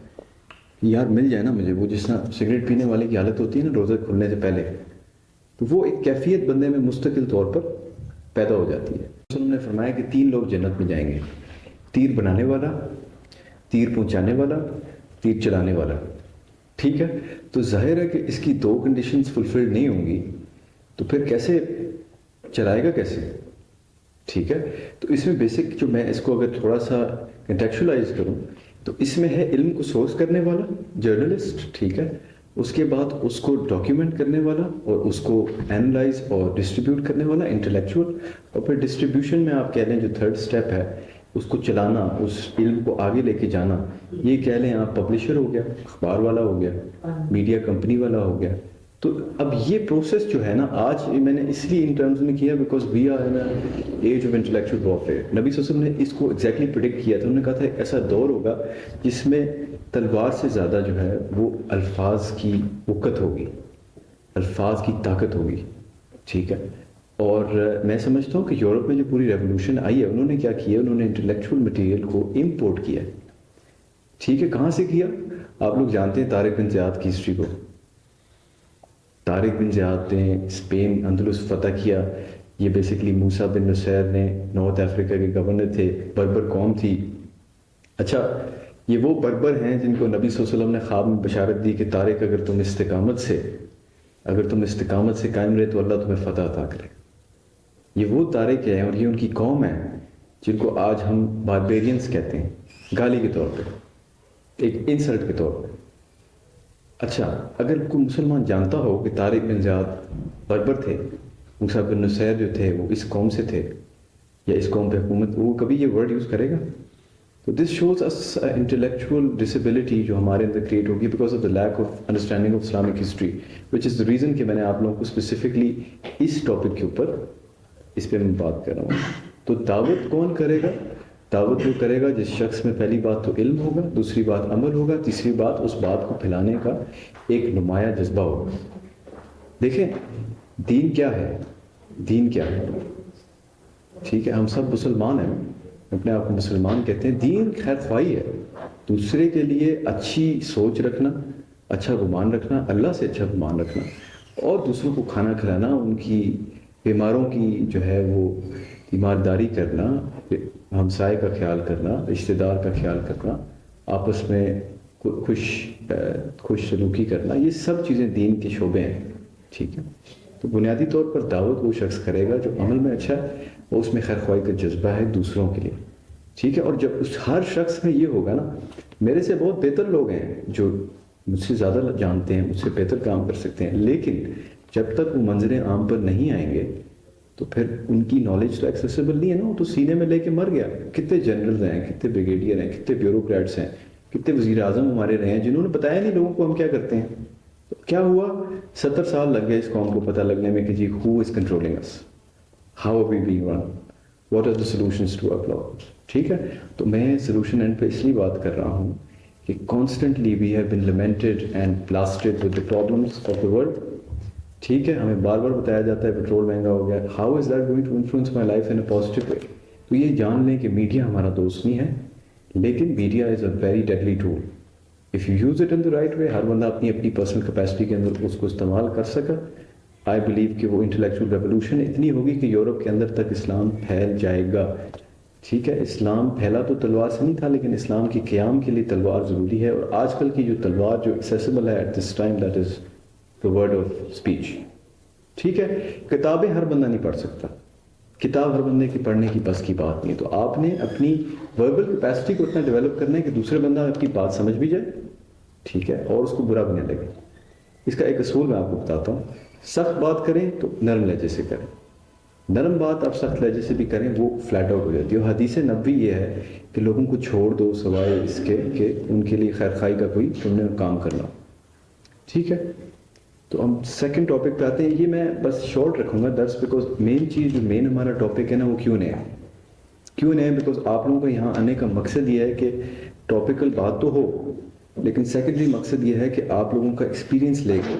یار مل جائے نا مجھے. وہ جس طرح سگریٹ پینے والے کی حالت ہوتی ہے نا روزہ کھلنے سے پہلے، تو وہ ایک کیفیت بندے میں مستقل طور پر پیدا ہو جاتی ہے. انہوں نے فرمایا کہ 3 لوگ جنت میں جائیں گے: تیر بنانے والا، تیر پہنچانے والا، تیر چلانے والا. ٹھیک ہے، تو ظاہر ہے کہ اس کی 2 کنڈیشنز فلفلڈ نہیں ہوں گی تو پھر کیسے چلائے گا کیسے؟ ٹھیک ہے، تو اس میں بیسک جو میں اس کو اگر تھوڑا سا کنٹیکچولائز کروں تو اس میں ہے علم کو سورس کرنے والا جرنلسٹ. ٹھیک ہے، اس کے بعد اس کو ڈاکیومنٹ کرنے والا اور اس کو اینالائز اور ڈسٹریبیوٹ کرنے والا انٹلیکچوئل. اور پھر ڈسٹریبیوشن میں آپ کہہ لیں جو 3rd سٹیپ ہے اس کو چلانا، اس علم کو آگے لے کے جانا، یہ کہہ لیں آپ پبلشر ہو گیا، اخبار والا ہو گیا، میڈیا کمپنی والا ہو گیا. تو اب یہ پروسیس جو ہے نا، آج میں نے اس لیے ان ٹرمز میں کیا because we are in age of intellectual warfare. نبی صلی اللہ علیہ وسلم نے اس کو ایگزیکٹلی پریڈکٹ کیا تھا. انہوں نے کہا تھا ایک ایسا دور ہوگا جس میں تلوار سے زیادہ جو ہے وہ الفاظ کی وقت ہوگی، الفاظ کی طاقت ہوگی. ٹھیک ہے، اور میں سمجھتا ہوں کہ یورپ میں جو پوری ریولوشن آئی ہے، انہوں نے کیا کیا؟ انہوں نے انٹلیکچوئل مٹیریل کو امپورٹ کیا. ٹھیک ہے، کہاں سے کیا؟ آپ لوگ جانتے ہیں طارق بن زیاد کی ہسٹری کو. طارق بن زیاد نے اسپین اندلس فتح کیا. یہ بیسکلی موسیٰ بن نصیر نے نارتھ افریقہ کے گورنر تھے، بربر قوم تھی. اچھا، یہ وہ بربر ہیں جن کو نبی صلی اللہ علیہ وسلم نے خواب میں بشارت دی کہ طارق اگر تم استقامت سے قائم رہے تو اللہ تمہیں فتح عطا کرے. یہ وہ طارق ہیں اور یہ ان کی قوم ہے جن کو آج ہم باربیرینز کہتے ہیں، گالی کے طور پہ، ایک انسلٹ کے طور پہ. اچھا، اگر کوئی مسلمان جانتا ہو کہ طارق بن زیاد بربر تھے، موسیٰ بن نصیر جو تھے وہ اس قوم سے تھے یا اس قوم پہ حکومت، وہ کبھی یہ ورڈ یوز کرے گا؟ تو دس شوز اس انٹلیکچوئل ڈسیبلٹی جو ہمارے اندر کریٹ ہوگی because of the lack of understanding of Islamic history, which is the reason کہ میں نے آپ لوگوں کو اسپیسیفکلی اس ٹاپک کے اوپر اس پہ میں بات کر رہا ہوں. تو دعوت کون کرے گا؟ دعوت وہ کرے گا جس شخص میں پہلی بات تو علم ہوگا، دوسری بات عمل ہوگا، تیسری بات اس بات کو پھیلانے کا ایک نمایاں جذبہ ہوگا. دیکھیں دین کیا ہے؟ دین کیا ہے؟ ٹھیک ہے، ہم سب مسلمان ہیں، اپنے آپ کو مسلمان کہتے ہیں. دین خیر خواہی ہے، دوسرے کے لیے اچھی سوچ رکھنا، اچھا گمان رکھنا، اللہ سے اچھا گمان رکھنا، اور دوسروں کو کھانا کھلانا، ان کی بیماروں کی جو ہے وہ تیمارداری کرنا، ہمسائے کا خیال کرنا، رشتہ دار کا خیال کرنا، آپس میں خوش سلوکی کرنا، یہ سب چیزیں دین کے شعبے ہیں. ٹھیک ہے، تو بنیادی طور پر دعوت وہ شخص کرے گا جو عمل میں اچھا ہے، وہ اس میں خیر خواہی کا جذبہ ہے دوسروں کے لیے. ٹھیک ہے، اور جب اس ہر شخص میں یہ ہوگا نا، میرے سے بہت بہتر لوگ ہیں جو مجھ سے زیادہ جانتے ہیں، مجھ سے بہتر کام کر سکتے ہیں، لیکن جب تک وہ منظر عام پر نہیں آئیں گے تو پھر ان کی نالج تو ایکسیسیبل نہیں ہے نا، وہ تو سینے میں لے کے مر گیا. کتنے جنرلز ہیں، کتنے بریگیڈیئر ہیں، کتنے بیوروکریٹس ہیں، کتنے وزیر اعظم ہمارے رہے ہیں جنہوں نے بتایا نہیں لوگوں کو ہم کیا کرتے ہیں. تو کیا ہوا؟ 70 سال لگ گئے اس قوم کو پتہ لگنے میں کہ جی who is controlling us, how are we being run, what are the solutions to our problems. ٹھیک ہے، تو میں سولوشن اینڈ پہ اس لیے بات کر رہا ہوں کہ constantly we have been lamented and blasted with the problems of the world. ٹھیک ہے، ہمیں بار بار بتایا جاتا ہے پیٹرول مہنگا ہو گیا، how is that going to influence my life in a positive way. تو یہ جان لیں کہ میڈیا ہمارا دوست نہیں ہے، لیکن media is a very deadly tool. If you use it in the right way, ہر بندہ اپنی پرسنل کیپیسٹی کے اندر اس کو استعمال کر سکا، آئی بلیو کہ وہ انٹلیکچوئل ریولوشن اتنی ہوگی کہ یورپ کے اندر تک اسلام پھیل جائے گا. ٹھیک ہے، اسلام پھیلا تو تلوار سے نہیں تھا، لیکن اسلام کی قیام کے لیے تلوار ضروری ہے. اور آج کل کی جو تلوار جو ایکسیسیبل ہے at this time, that is the word of speech. ٹھیک ہے، کتابیں ہر بندہ نہیں پڑھ سکتا، کتاب ہر بندے کی پڑھنے کی بس کی بات نہیں ہے. تو آپ نے اپنی وربل کیپیسٹی کو اتنا ڈیولپ کرنا ہے کہ دوسرے بندہ آپ کی بات سمجھ بھی جائے, ٹھیک ہے, اور اس کو برا بھی نہ لگے. اس کا ایک اصول میں آپ کو بتاتا ہوں. سخت بات کریں تو نرم لہجے سے کریں, نرم بات آپ سخت لہجے سے بھی کریں وہ فلیٹ آؤٹ ہو جاتی ہے. اور حدیث نبوی یہ ہے کہ لوگوں کو چھوڑ دو سوائے اس کے کہ ان کے لیے خیر خواہی کا کوئی تم نے کام کرنا, ٹھیک ہے. تو ہم سیکنڈ ٹاپک پہ آتے ہیں. یہ میں بس شارٹ رکھوں گا درس, بیکاز مین چیز جو مین ہمارا ٹاپک ہے نا وہ کیوں نہیں ہے. کیوں نہیں ہے بیکاز آپ لوگوں کا یہاں آنے کا مقصد یہ ہے کہ ٹاپیکل بات تو ہو, لیکن سیکنڈری مقصد یہ ہے کہ آپ لوگوں کا ایکسپیرینس لے کے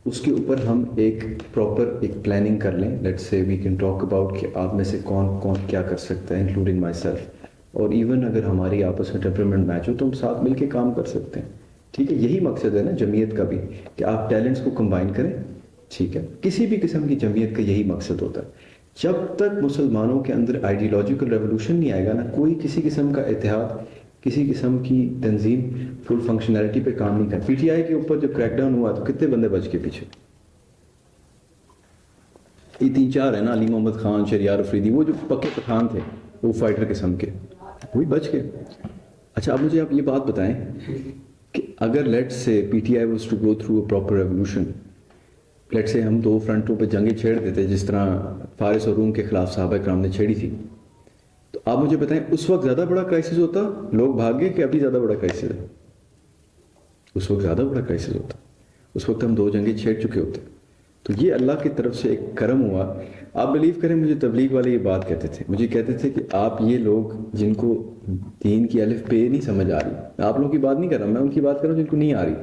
اس کے اوپر ہم ایک پراپر ایک پلاننگ کر لیں. Let's say we can talk about کہ آپ میں سے کون کون کیا کر سکتا ہے, انکلوڈنگ مائی سیلف. اور ایون اگر ہماری آپس میں ٹیمپرامنٹ میچ ہو تو ہم ساتھ مل کے کام کر سکتے ہیں, ٹھیک ہے. یہی مقصد ہے نا جمعیت کا بھی, کہ آپ ٹیلنٹس کو کمبائن کریں, ٹھیک ہے. کسی بھی قسم کی جمعیت کا یہی مقصد ہوتا ہے. جب تک مسلمانوں کے اندر آئیڈیولوجیکل ریولوشن نہیں آئے گا نا, کوئی کسی قسم کا اتحاد, کسی قسم کی تنظیم فل فنکشنلٹی پہ کام نہیں کرتی. پی ٹی آئی کے اوپر جب کریک ڈاؤن ہوا تو کتنے بندے بچ کے پیچھے, یہ 3-4 ہیں نا, علی محمد خان, شہریار افریدی, وہ جو پکے پٹھان تھے, وہ فائٹر قسم کے, وہی بچ گئے. اچھا اب مجھے آپ یہ بات بتائیں کہ اگر let say P T I was to go through a proper revolution, let say ہم 2 فرنٹوں پہ جنگیں چھیڑ دیتے جس طرح فارس اور روم کے خلاف صحابہ کرام نے چھیڑی تھی, تو آپ مجھے بتائیں اس وقت زیادہ بڑا کرائسس ہوتا, لوگ بھاگ گئے, کہ ابھی زیادہ بڑا کرائسس ہے؟ اس وقت زیادہ بڑا کرائسس ہوتا, اس وقت ہم 2 جنگیں چھیڑ چکے ہوتے. تو یہ اللہ کی طرف سے ایک کرم ہوا. آپ بلیو کریں, مجھے تبلیغ والے یہ بات کہتے تھے, مجھے کہتے تھے کہ آپ یہ لوگ جن کو دین کی الف بے نہیں سمجھ آ رہی, آپ لوگوں کی بات نہیں کر رہا, میں ان کی بات کر رہا ہوں جن کو نہیں آ رہی,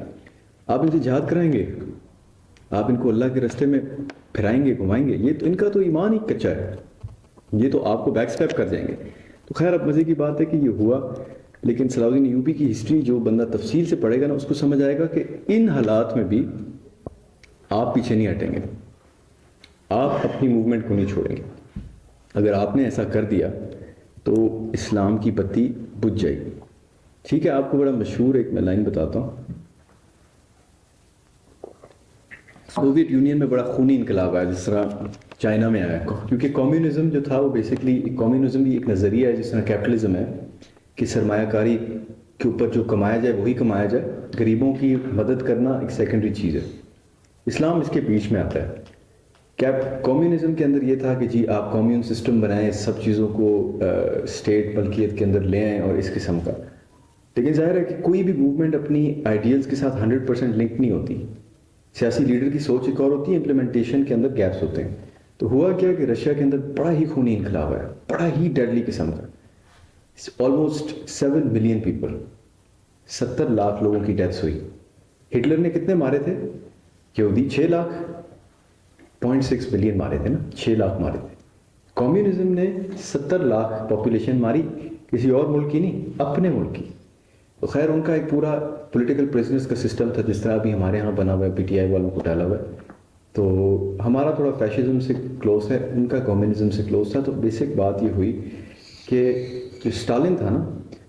آپ ان سے جہاد کرائیں گے, آپ ان کو اللہ کے راستے میں پھرائیں گے, گھمائیں گے, یہ تو ان کا تو ایمان ہی کچا ہے, یہ تو آپ کو بیک اسٹیپ کر جائیں گے. تو خیر اب مزے کی بات ہے کہ یہ ہوا, لیکن صلاح الدین ایوبی کی ہسٹری جو بندہ تفصیل سے پڑھے گا نا اس کو سمجھ آئے گا کہ ان حالات میں بھی آپ پیچھے نہیں ہٹیں گے, آپ اپنی موومنٹ کو نہیں چھوڑیں گے. اگر آپ نے ایسا کر دیا تو اسلام کی بتی بجھ جائے گی, ٹھیک ہے. آپ کو بڑا مشہور ایک میں لائن بتاتا ہوں. سوویت یونین میں بڑا خونی انقلاب آیا جس طرح چائنا میں آیا, کیونکہ کمیونزم جو تھا وہ بیسکلی کمیونزم بھی ایک نظریہ ہے جس طرح کیپٹلزم ہے کہ سرمایہ کاری کے اوپر جو کمایا جائے وہی کمایا جائے, غریبوں کی مدد کرنا ایک سیکنڈری چیز ہے. اسلام اس کے بیچ میں آتا ہے. کمیونزم کے اندر یہ تھا کہ جی آپ کمیون سسٹم بنائیں, سب چیزوں کو اسٹیٹ ملکیت کے اندر لے آئیں اور اس قسم کا. لیکن ظاہر ہے کہ کوئی بھی موومنٹ اپنی آئیڈیلز کے ساتھ 100% لنک نہیں ہوتی. سیاسی لیڈر کی سوچ ایک اور ہوتی ہے, امپلیمنٹیشن کے اندر گیپس ہوتے ہیں. تو ہوا کیا کہ رشیا کے اندر بڑا ہی خونی انقلاب آیا, بڑا ہی ڈیڈلی قسم کا. آلموسٹ 7 ملین پیپل, 70 لاکھ لوگوں کی ڈیتھس ہوئی. ہٹلر نے کتنے مارے تھے یہودی؟ 6 لاکھ, 0.6 بلین مارے تھے نا, 6 لاکھ مارے تھے. کمیونزم نے 70 لاکھ پاپولیشن ماری, کسی اور ملک کی نہیں, اپنے ملک کی. تو خیر ان کا ایک پورا پولیٹیکل پریزنرز کا سسٹم تھا جس طرح ابھی ہمارے یہاں بنا ہوا ہے, پی ٹی آئی والوں کو ڈالا ہوا ہے. تو ہمارا تھوڑا فیشزم سے کلوز ہے, ان کا کمیونزم سے کلوز تھا. تو بیسک بات یہ ہوئی کہ جو اسٹالن تھا نا,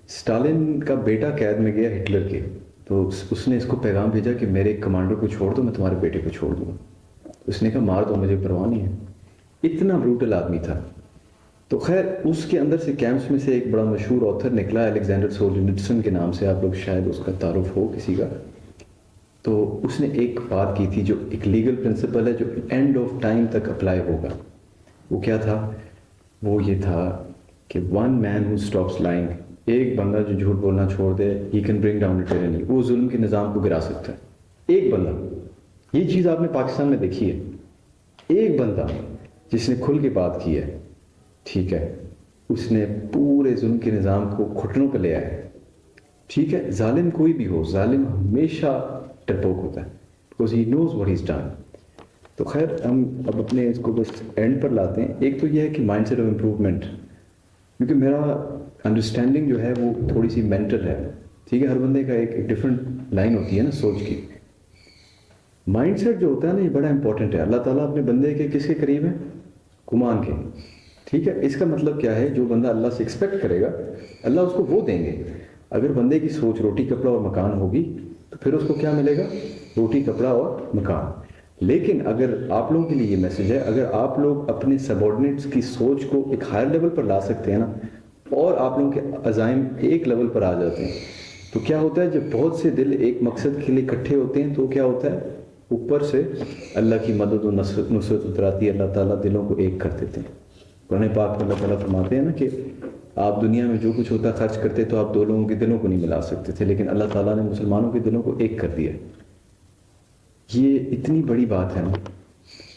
اسٹالن کا بیٹا قید میں گیا ہٹلر کے, تو اس نے اس کو پیغام بھیجا کہ میرے ایک کمانڈر کو چھوڑ دو, میں تمہارے بیٹے کو چھوڑ دوں. اس نے کہا مار دو, مجھے پرواہ نہیں ہے. اتنا بروٹل آدمی تھا. تو خیر اس کے اندر سے کیمپس میں سے ایک بڑا مشہور آتھر نکلا الیگزینڈر سولجنسن کے نام سے, آپ لوگ شاید اس کا تعارف ہو کسی کا. تو اس نے ایک بات کی تھی جو ایک لیگل پرنسپل ہے جو اینڈ آف ٹائم تک اپلائی ہوگا. وہ کیا تھا؟ وہ یہ تھا کہ ون مین ہو اسٹاپس لائنگ, ایک بندہ جو جھوٹ بولنا چھوڑ دے, he can bring down the ٹائرنی, وہ ظلم کے نظام کو گرا سکتا ہے. ایک بندہ, یہ چیز آپ نے پاکستان میں دیکھی ہے, ایک بندہ جس نے کھل کے بات کی ہے, ٹھیک ہے, اس نے پورے ظلم کے نظام کو گھٹنوں پہ لے آیا ہے. ٹھیک ہے, ظالم کوئی بھی ہو, ظالم ہمیشہ ڈرپوک ہوتا ہے, because he knows what has done. تو خیر ہم اب اپنے اس کو بس اینڈ پر لاتے ہیں. ایک تو یہ ہے کہ مائنڈ سیٹ آف امپروومنٹ, کیونکہ میرا انڈرسٹینڈنگ جو ہے وہ تھوڑی سی مینٹل ہے, ٹھیک ہے. ہر بندے کا ایک ڈفرینٹ لائن ہوتی ہے نا سوچ کی. مائنڈ سیٹ جو ہوتا ہے نا یہ بڑا امپورٹنٹ ہے. اللہ تعالیٰ اپنے بندے کے کس کے قریب ہے؟ گمان کے, ٹھیک ہے. اس کا مطلب کیا ہے؟ جو بندہ اللہ سے ایکسپیکٹ کرے گا اللہ اس کو وہ دیں گے. اگر بندے کی سوچ روٹی کپڑا اور مکان ہوگی تو پھر اس کو کیا ملے گا؟ روٹی کپڑا اور مکان. لیکن اگر آپ لوگوں کے لیے یہ میسج ہے، اگر آپ لوگ اپنے سبارڈینیٹس کی سوچ کو ایک ہائر لیول پر لا سکتے ہیں نا، اور آپ لوگوں کے عزائم ایک لیول پر آ جاتے ہیں، تو کیا ہوتا ہے جب بہت سے دل ایک مقصد کے لیے اکٹھے ہوتے ہیں تو کیا ہوتا ہے، اوپر سے اللہ کی مدد و نصرت اتراتی ہے، اللہ تعالیٰ دلوں کو ایک کر دیتے ہیں۔ قرآن پاک میں اللہ تعالیٰ فرماتے ہیں نا کہ آپ دنیا میں جو کچھ ہوتا خرچ کرتے تو آپ دو لوگوں کے دلوں کو نہیں ملا سکتے تھے، لیکن اللہ تعالیٰ نے مسلمانوں کے دلوں کو ایک کر دیا۔ یہ اتنی بڑی بات ہے نا۔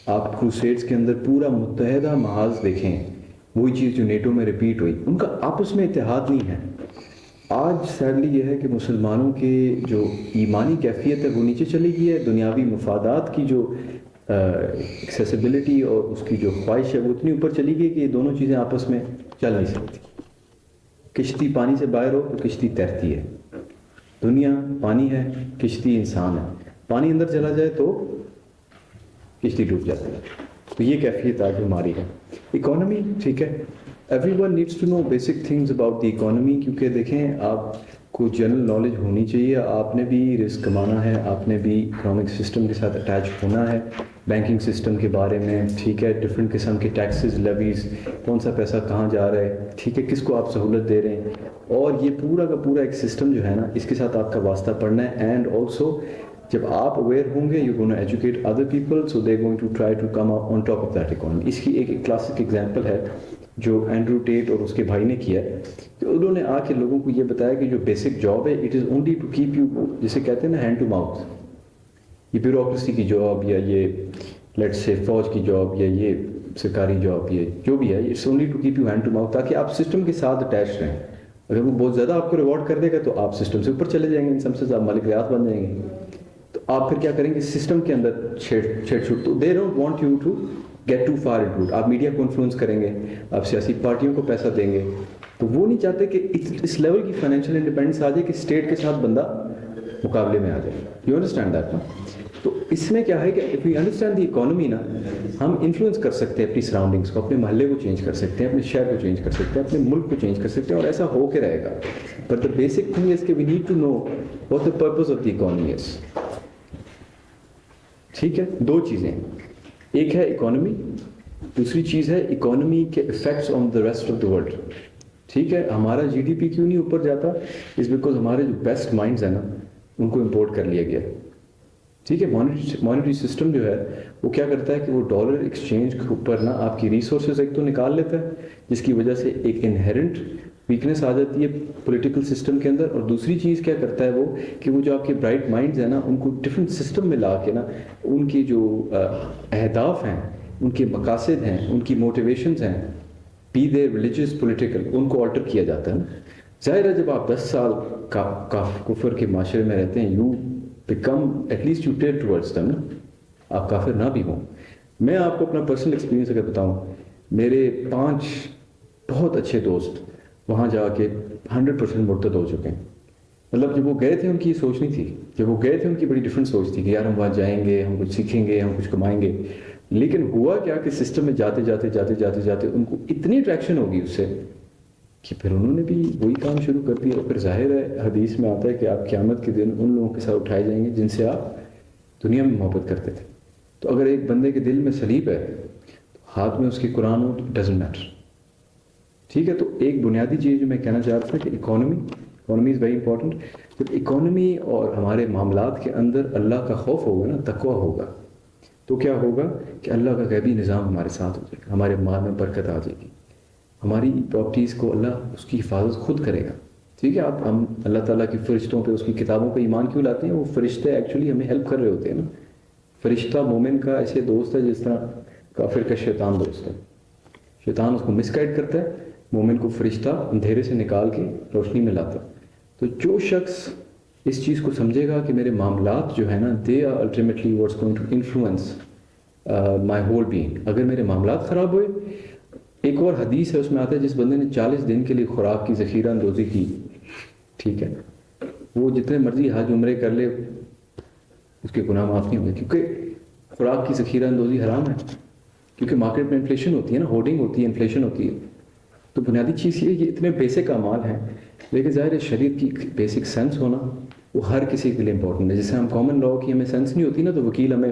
آپ کروسیڈز کے اندر پورا متحدہ محاذ دیکھیں، وہی چیز جو نیٹو میں ریپیٹ ہوئی، ان کا آپس میں اتحاد نہیں ہے۔ آج سیڈلی یہ ہے کہ مسلمانوں کے جو ایمانی کیفیت ہے وہ نیچے چلی گئی ہے، دنیاوی مفادات کی جو ایکسیسیبلٹی اور اس کی جو خواہش ہے وہ اتنی اوپر چلی گئی کہ یہ دونوں چیزیں آپس میں چل نہیں سکتی۔ کشتی پانی سے باہر ہو تو کشتی تیرتی ہے، دنیا پانی ہے، کشتی انسان ہے، پانی اندر چلا جائے تو کشتی ڈوب جاتی ہے۔ تو یہ کیفیت آج ہماری ہے۔ اکانومی ٹھیک ہے، everyone needs to know basic things about the economy, کیونکہ دیکھیں آپ کو جنرل نالج ہونی چاہیے، آپ نے بھی رسک کمانا ہے، آپ نے بھی اکنامک سسٹم کے ساتھ اٹیچ ہونا ہے، بینکنگ سسٹم کے بارے میں ٹھیک ہے، ڈفرینٹ قسم کے ٹیکسز لیویز، کون سا پیسہ کہاں جا رہا ہے ٹھیک ہے، کس کو آپ سہولت دے رہے ہیں، اور یہ پورا کا پورا ایک سسٹم جو ہے نا اس کے ساتھ آپ کا واسطہ پڑنا ہے۔ اینڈ آلسو جب آپ اویئر ہوں گے، you gonna educate other people, so they going to try to come on top of that economy. اس کی ایک کلاسک ایگزامپل ہے جو اینڈرو ٹیٹ اور اس کے بھائی نے کیا ہے، کہ انہوں نے آ کے لوگوں کو یہ بتایا کہ جو بیسک جاب ہے it is only to keep you, جسے کہتے ہیں نا ہینڈ ٹو ماؤتھ، یہ بیوروکریسی کی جاب یا یہ لیٹ سے فوج کی جاب یا یہ سرکاری جاب، یہ جو بھی ہے it's only to keep you hand to mouth, تاکہ آپ سسٹم کے ساتھ اٹیچ رہیں۔ اگر وہ بہت زیادہ آپ کو ریوارڈ کر دے گا تو آپ سسٹم سے اوپر چلے جائیں گے، ان سب سے آپ ملکیات بن جائیں گے، تو آپ پھر کیا کریں گے، سسٹم کے اندر چھیڑ چھوٹ، تو they don't want you to get too far into it. آپ میڈیا کو انفلوئنس کریں گے، آپ سیاسی پارٹیوں کو پیسہ دیں گے، تو وہ نہیں چاہتے کہ اس لیول کی فائنینشیل انڈیپینڈنس آ جائے کہ اسٹیٹ کے ساتھ بندہ مقابلے میں آ جائے۔ یو انڈرسٹینڈ دیٹ نا؟ تو اس میں کیا ہے کہ if you understand the economy نا، ہم انفلوئنس کر سکتے ہیں اپنی سراؤنڈنگس کو، اپنے محلے کو چینج کر سکتے ہیں، اپنے شہر کو چینج کر سکتے ہیں، اپنے ملک کو چینج کر سکتے ہیں، اور ایسا ہو کے رہے گا۔ But the basic thing is کہ we need to know what the purpose of the economy is. ٹھیک ہے، دو چیزیں، ایک ہے اکانومی، دوسری چیز ہے اکانومی کے effects on the rest of the world. ٹھیک ہے، ہمارا جی ڈی پی کیوں نہیں اوپر جاتا؟ از بیکاز ہمارے جو بیسٹ مائنڈز ہیں نا ان کو امپورٹ کر لیا گیا۔ ٹھیک ہے، مانیٹری سسٹم جو ہے وہ کیا کرتا ہے کہ وہ ڈالر ایکسچینج کے اوپر نا آپ کی ریسورسز ایک تو نکال لیتا ہے، جس کی وجہ سے ایک انہیرنٹ ویکنس آ جاتی ہے پولیٹیکل سسٹم کے اندر، اور دوسری چیز کیا کرتا ہے وہ کہ وہ جو آپ کے برائٹ مائنڈز ہیں نا ان کو ڈفرینٹ سسٹم میں لا کے نا ان کی جو اہداف ہیں، ان کے مقاصد ہیں، ان کی موٹیویشنز ہیں، بی دے ریلیجیس پولیٹیکل، ان کو آلٹر کیا جاتا ہے نا۔ ظاہر ہے جب آپ 10 سال کفر کے معاشرے میں رہتے ہیں، you become at least you tilt towards them نا، آپ کافر نہ بھی ہوں۔ میں آپ کو اپنا پرسنل ایکسپیرینس اگر بتاؤں، میرے 5 بہت اچھے دوست وہاں جا کے 100% مرتد ہو چکے ہیں۔ مطلب جب وہ گئے تھے ان کی یہ سوچ نہیں تھی، جب وہ گئے تھے ان کی بڑی ڈفرینٹ سوچ تھی کہ یار ہم وہاں جائیں گے، ہم کچھ سیکھیں گے، ہم کچھ کمائیں گے، لیکن ہوا کیا کہ سسٹم میں جاتے جاتے جاتے جاتے جاتے ان کو اتنی اٹریکشن ہوگی اس سے کہ پھر انہوں نے بھی وہی کام شروع کر دیا۔ اور پھر ظاہر ہے حدیث میں آتا ہے کہ آپ قیامت کے دن ان لوگوں کے ساتھ اٹھائے جائیں گے جن سے آپ دنیا میں محبت کرتے تھے۔ تو اگر ایک بندے کے دل میں صلیب ہے تو ہاتھ میں اس کی قرآن ہو، ڈزنٹ میٹر۔ ٹھیک ہے، تو ایک بنیادی چیز جو میں کہنا چاہتا تھا کہ اکانومی از ویری امپورٹنٹ۔ جب اکانومی اور ہمارے معاملات کے اندر اللہ کا خوف ہوگا نا، تقویٰ ہوگا، تو کیا ہوگا کہ اللہ کا غیبی نظام ہمارے ساتھ ہو جائے گا، ہمارے مال میں برکت آ جائے گی، ہماری پراپرٹیز کو اللہ اس کی حفاظت خود کرے گا۔ ٹھیک ہے، ہم اللہ تعالیٰ کی فرشتوں پہ، اس کی کتابوں پہ ایمان کیوں لاتے ہیں؟ وہ فرشتے ایکچولی ہمیں ہیلپ کر رہے ہوتے ہیں نا۔ فرشتہ مومن کا ایسے دوست ہے جس طرح کافر کا شیطان دوست ہے۔ شیطان اس کو مس گائیڈ کرتا ہے، مومن کو فرشتہ اندھیرے سے نکال کے روشنی میں لاتا ہے۔ تو جو شخص اس چیز کو سمجھے گا کہ میرے معاملات جو ہے نا they are ultimately what's going to influence my whole being, اگر میرے معاملات خراب ہوئے، ایک اور حدیث ہے اس میں آتا ہے جس بندے نے 40 دن کے لیے خوراک کی ذخیرہ اندوزی کی، ٹھیک ہے، وہ جتنے مرضی حج عمرے کر لے اس کے گناہ معاف نہیں ہوئے، کیونکہ خوراک کی ذخیرہ اندوزی حرام ہے، کیونکہ مارکیٹ میں انفلیشن ہوتی ہے نا، ہورڈنگ ہوتی ہے، انفلیشن ہوتی ہے۔ تو بنیادی چیز یہ اتنے بیسک اعمال ہیں، لیکن ظاہر ہے شریعت کی بیسک سینس ہونا وہ ہر کسی کے لیے امپورٹنٹ ہے۔ جیسے ہم کامن لاء کی ہمیں سینس نہیں ہوتی نا، تو وکیل ہمیں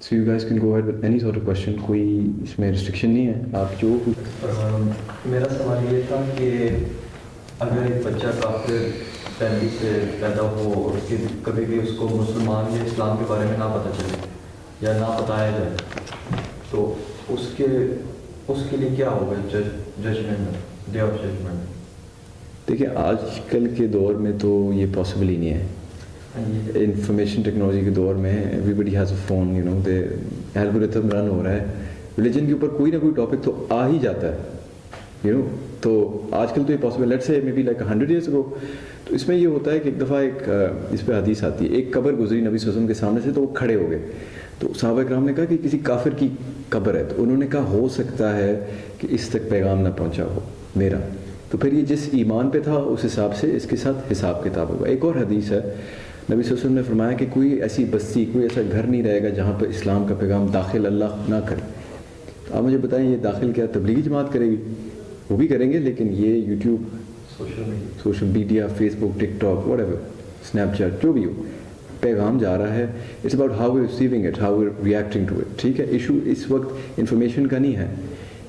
So you guys can go ahead with any sort of question. کوئی اس میں ریسٹرکشن نہیں ہے, آپ جو میرا سوال یہ تھا کہ اگر ایک بچہ کافر فیملی سے پیدا ہو اور پھر کبھی بھی اس کو مسلمان یا اسلام کے بارے میں نہ پتہ چلے یا نہ بتایا جائے تو اس کے لیے کیا ہوگا ججمنٹ, ڈے آف ججمنٹ؟ دیکھیں آج کل کے دور میں تو یہ پاسبل ہی نہیں ہے. انفارمیشن ٹیکنالوجی کے دور میں everybody has a phone, you know the algorithm run ہو رہا ہے. ریلیجن کے اوپر کوئی نہ کوئی ٹاپک تو آ ہی جاتا ہے, یو نو. تو آج کل تو یہ possible, let's say maybe like 100 years ago. تو اس میں یہ ہوتا ہے کہ ایک دفعہ ایک اس پہ حدیث آتی ہے, ایک قبر گزری نبی صلی اللہ علیہ وسلم کے سامنے سے, تو وہ کھڑے ہو گئے. تو صحابہ کرام نے کہا کہ کسی کافر کی قبر ہے, تو انہوں نے کہا ہو سکتا ہے کہ اس تک پیغام نہ پہنچا ہو میرا. تو پھر یہ جس ایمان پہ تھا اس حساب سے اس کے ساتھ حساب کتاب ہوگا. ایک اور حدیث ہے, نبی صلی اللہ علیہ وسلم نے فرمایا کہ کوئی ایسی بستی, کوئی ایسا گھر نہیں رہے گا جہاں پر اسلام کا پیغام داخل اللہ نہ کرے. تو آپ مجھے بتائیں یہ داخل کیا تبلیغی جماعت کرے گی؟ وہ بھی کریں گے, لیکن یہ YouTube, social media, Facebook, TikTok, whatever, Snapchat, جو بھی ہو, پیغام جا رہا ہے. It's about how we receiving it, how we reacting to it. ٹھیک ہے, ایشو اس وقت انفارمیشن کا نہیں ہے,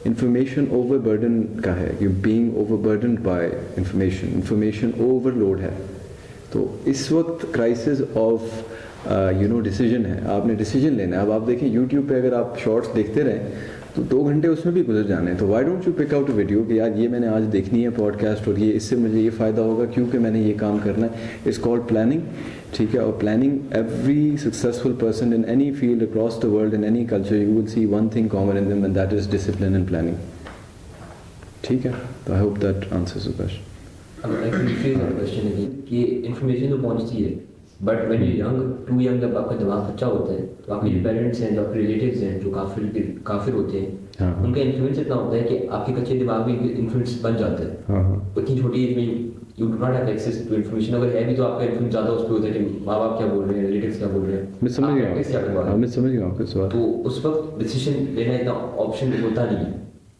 انفارمیشن اوور برڈن کا ہے. You being overburdened by information, information overload ہے. تو اس وقت crisis of you know decision ہے, آپ نے ڈیسیجن لینا ہے. اب آپ دیکھیں یوٹیوب پہ اگر آپ شارٹس دیکھتے رہیں تو 2 گھنٹے اس میں بھی گزر جانے ہیں. تو why don't you pick out a video کہ یار یہ میں نے آج دیکھنی ہے پوڈ کاسٹ, اور یہ اس سے مجھے یہ فائدہ ہوگا کیونکہ میں نے یہ کام کرنا ہے. It's called planning. ٹھیک ہے, اور planning every successful person in any field across the world, in any culture, you will see one thing common in them and that is discipline and planning. ٹھیک ہے, تو I hope that answers your question. کہ information تو پہنچتی ہے, but when you young, too young, جب آپ کا دماغ اچھا ہوتا ہے تو آپ کے جو پیرنٹس ہیں, جو آپ کے ریلیٹیوز ہیں جو کافر ہوتے ہیں, ان کا انفلوئنس اتنا ہوتا ہے کہ آپ کے کچے دماغ میں انفلوئنس بن جاتا ہے. اتنی چھوٹی ایج میں you do not have access to information. اگر ہے بھی تو آپ کا انفلوئنس زیادہ اس پہ ہوتا ہے کہ ماں باپ کیا بول رہے ہیں, ریلیٹیوز کیا بول رہے ہیں. میں سمجھ گیا ہوں آپ کا سوال. تو اس وقت ڈیسیشن لینا اتنا آپشن ہوتا نہیں ہے.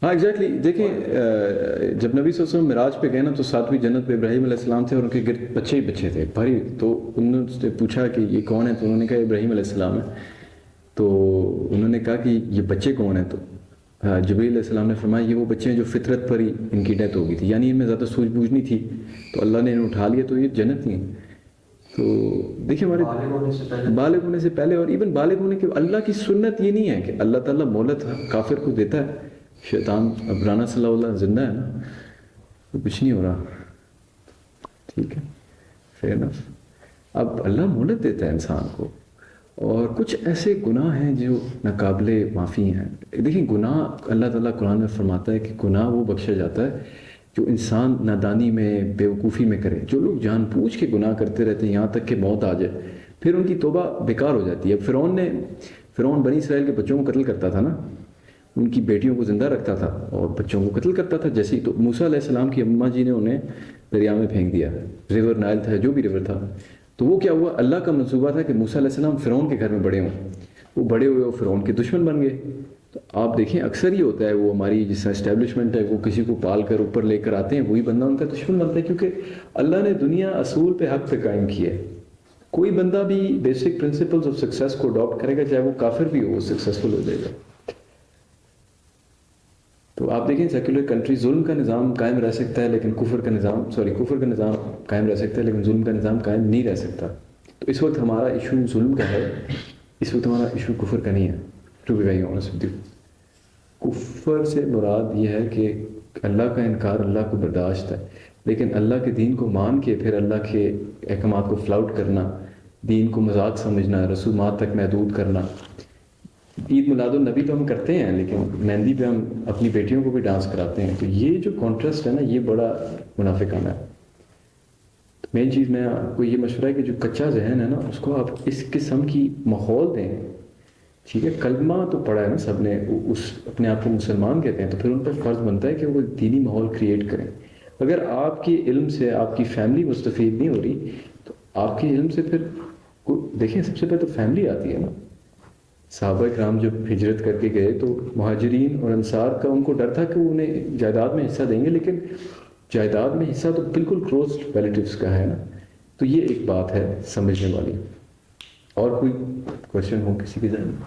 ہاں ایگزیکٹلی. دیکھیں جب نبی صلی اللہ علیہ وسلم معراج پہ گئے نا, تو 7ویں جنت پہ ابراہیم علیہ السلام تھے اور ان کے گرد بچے ہی بچے تھے بھاری. تو انہوں نے پوچھا کہ یہ کون ہے, تو انہوں نے کہا ابراہیم علیہ السلام ہے. تو انہوں نے کہا کہ یہ بچے کون ہیں, تو جبریل علیہ السلام نے فرمایا یہ وہ بچے ہیں جو فطرت پر ہی ان کی ڈیتھ ہو گئی تھی, یعنی ان میں زیادہ سوجھ بوجھ نہیں تھی, تو اللہ نے انہیں اٹھا لیا, تو یہ جنت ہی ہیں. تو دیکھیں ہمارے بالغ ہونے سے پہلے, اور ایون بالغ ہونے کے, اللہ کی سنت یہ نہیں ہے کہ اللہ تعالیٰ مہلت کافر کو دیتا ہے. شیطان ابرانا صلی اللہ علیہ زندہ ہے نا, تو کچھ نہیں ہو رہا. ٹھیک ہے, فیئر انف. اب اللہ مہلت دیتا ہے انسان کو, اور کچھ ایسے گناہ ہیں جو ناقابل معافی ہیں. دیکھیں گناہ اللہ تعالیٰ قرآن میں فرماتا ہے کہ گناہ وہ بخشا جاتا ہے جو انسان نادانی میں, بیوقوفی میں کرے. جو لوگ جان بوجھ کے گناہ کرتے رہتے ہیں یہاں تک کہ موت آ جائے, پھر ان کی توبہ بیکار ہو جاتی ہے. فرعون بنی اسرائیل کے بچوں کو قتل کرتا تھا نا, ان کی بیٹیوں کو زندہ رکھتا تھا اور بچوں کو قتل کرتا تھا. جیسے تو موسیٰ علیہ السلام کی اماں جی نے انہیں دریا میں پھینک دیا, ریور نائل تھا, جو بھی ریور تھا. تو وہ کیا ہوا, اللہ کا منصوبہ تھا کہ موسیٰ علیہ السلام فرعون کے گھر میں بڑے ہوں. وہ بڑے ہوئے, وہ فرعون کے دشمن بن گئے. تو آپ دیکھیں اکثر یہ ہوتا ہے, وہ ہماری جس طرح اسٹیبلشمنٹ ہے, وہ کسی کو پال کر اوپر لے کر آتے ہیں, وہی بندہ ان کا دشمن بنتا ہے. کیونکہ اللہ نے دنیا اصول پہ, حق پہ قائم کی ہے. کوئی بندہ بھی بیسک پرنسپلز آف سکسیس کو اڈاپٹ کرے گا, چاہے وہ کافر بھی ہو, وہ سکسیزفل ہو جائے گا. تو آپ دیکھیں سیکولر کنٹری, ظلم کا نظام قائم رہ سکتا ہے لیکن کفر کا نظام قائم رہ سکتا ہے, لیکن ظلم کا نظام قائم نہیں رہ سکتا. تو اس وقت ہمارا ایشو ظلم کا ہے, اس وقت ہمارا ایشو کفر کا نہیں ہے. To be very honest with you, کفر سے مراد یہ ہے کہ اللہ کا انکار, اللہ کو برداشت ہے, لیکن اللہ کے دین کو مان کے پھر اللہ کے احکامات کو فلاؤٹ کرنا, دین کو مذاق سمجھنا, رسومات تک محدود کرنا. عید میلاد النبی تو ہم کرتے ہیں, لیکن مہندی پہ ہم اپنی بیٹیوں کو بھی ڈانس کراتے ہیں. تو یہ جو کانٹراسٹ ہے نا, یہ بڑا منافقانہ ہے. مین چیز میں آپ کو یہ مشورہ ہے کہ جو کچا ذہن ہے نا, اس کو آپ اس قسم کی ماحول دیں. ٹھیک ہے, کلمہ تو پڑھا ہے نا سب نے, اس اپنے آپ کو مسلمان کہتے ہیں, تو پھر ان پر فرض بنتا ہے کہ وہ دینی ماحول کریٹ کریں. اگر آپ کے علم سے آپ کی فیملی مستفید نہیں ہو رہی, تو آپ کے علم سے پھر دیکھیں سب سے پہلے تو فیملی آتی ہے نا. صحابہ کرام جب ہجرت کر کے گئے تو مہاجرین اور انصار کا ان کو ڈر تھا کہ وہ انہیں جائیداد میں حصہ دیں گے, لیکن جائیداد میں حصہ تو بالکل کلوز ریلیٹیوز کا ہے نا. تو یہ ایک بات ہے سمجھنے والی. اور کوئی کوشچن ہو کسی کے ذہن میں؟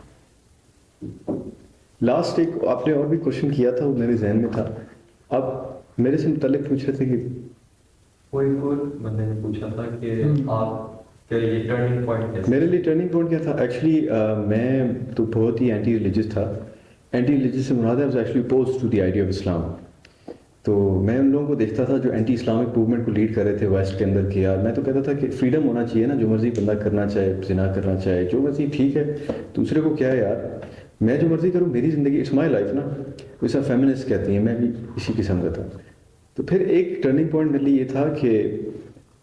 لاسٹ ایک آپ نے اور بھی کوشچن کیا تھا، وہ میرے ذہن میں تھا، آپ میرے سے متعلق پوچھ رہے تھے کہ کوئی اور بندے نے پوچھا تھا کہ آپ کے لیے ٹرننگ پوائنٹ کیا؟ میرے لیے ٹرننگ پوائنٹ کیا تھا؟ ایکچولی میں تو بہت ہی اینٹی ریلیجس تھا. اینٹی ریلیجس سے مراد ہے was actually opposed to the idea of Islam. تو میں ان لوگوں کو دیکھتا تھا جو اینٹی اسلامک موومنٹ کو لیڈ کر رہے تھے ویسٹ کے اندر کہ یار میں تو کہتا تھا کہ فریڈم ہونا چاہیے نا، جو مرضی بندہ کرنا چاہے، زنا کرنا چاہے، جو مرضی ٹھیک ہے، دوسرے کو کیا ہے یار، میں جو مرضی کروں، میری زندگی، اٹس مائی لائف نا. ویسا فیمنسٹ کہتی ہیں، میں بھی اسی قسم کا تھا. تو پھر ایک ٹرننگ پوائنٹ میرے لیے یہ تھا کہ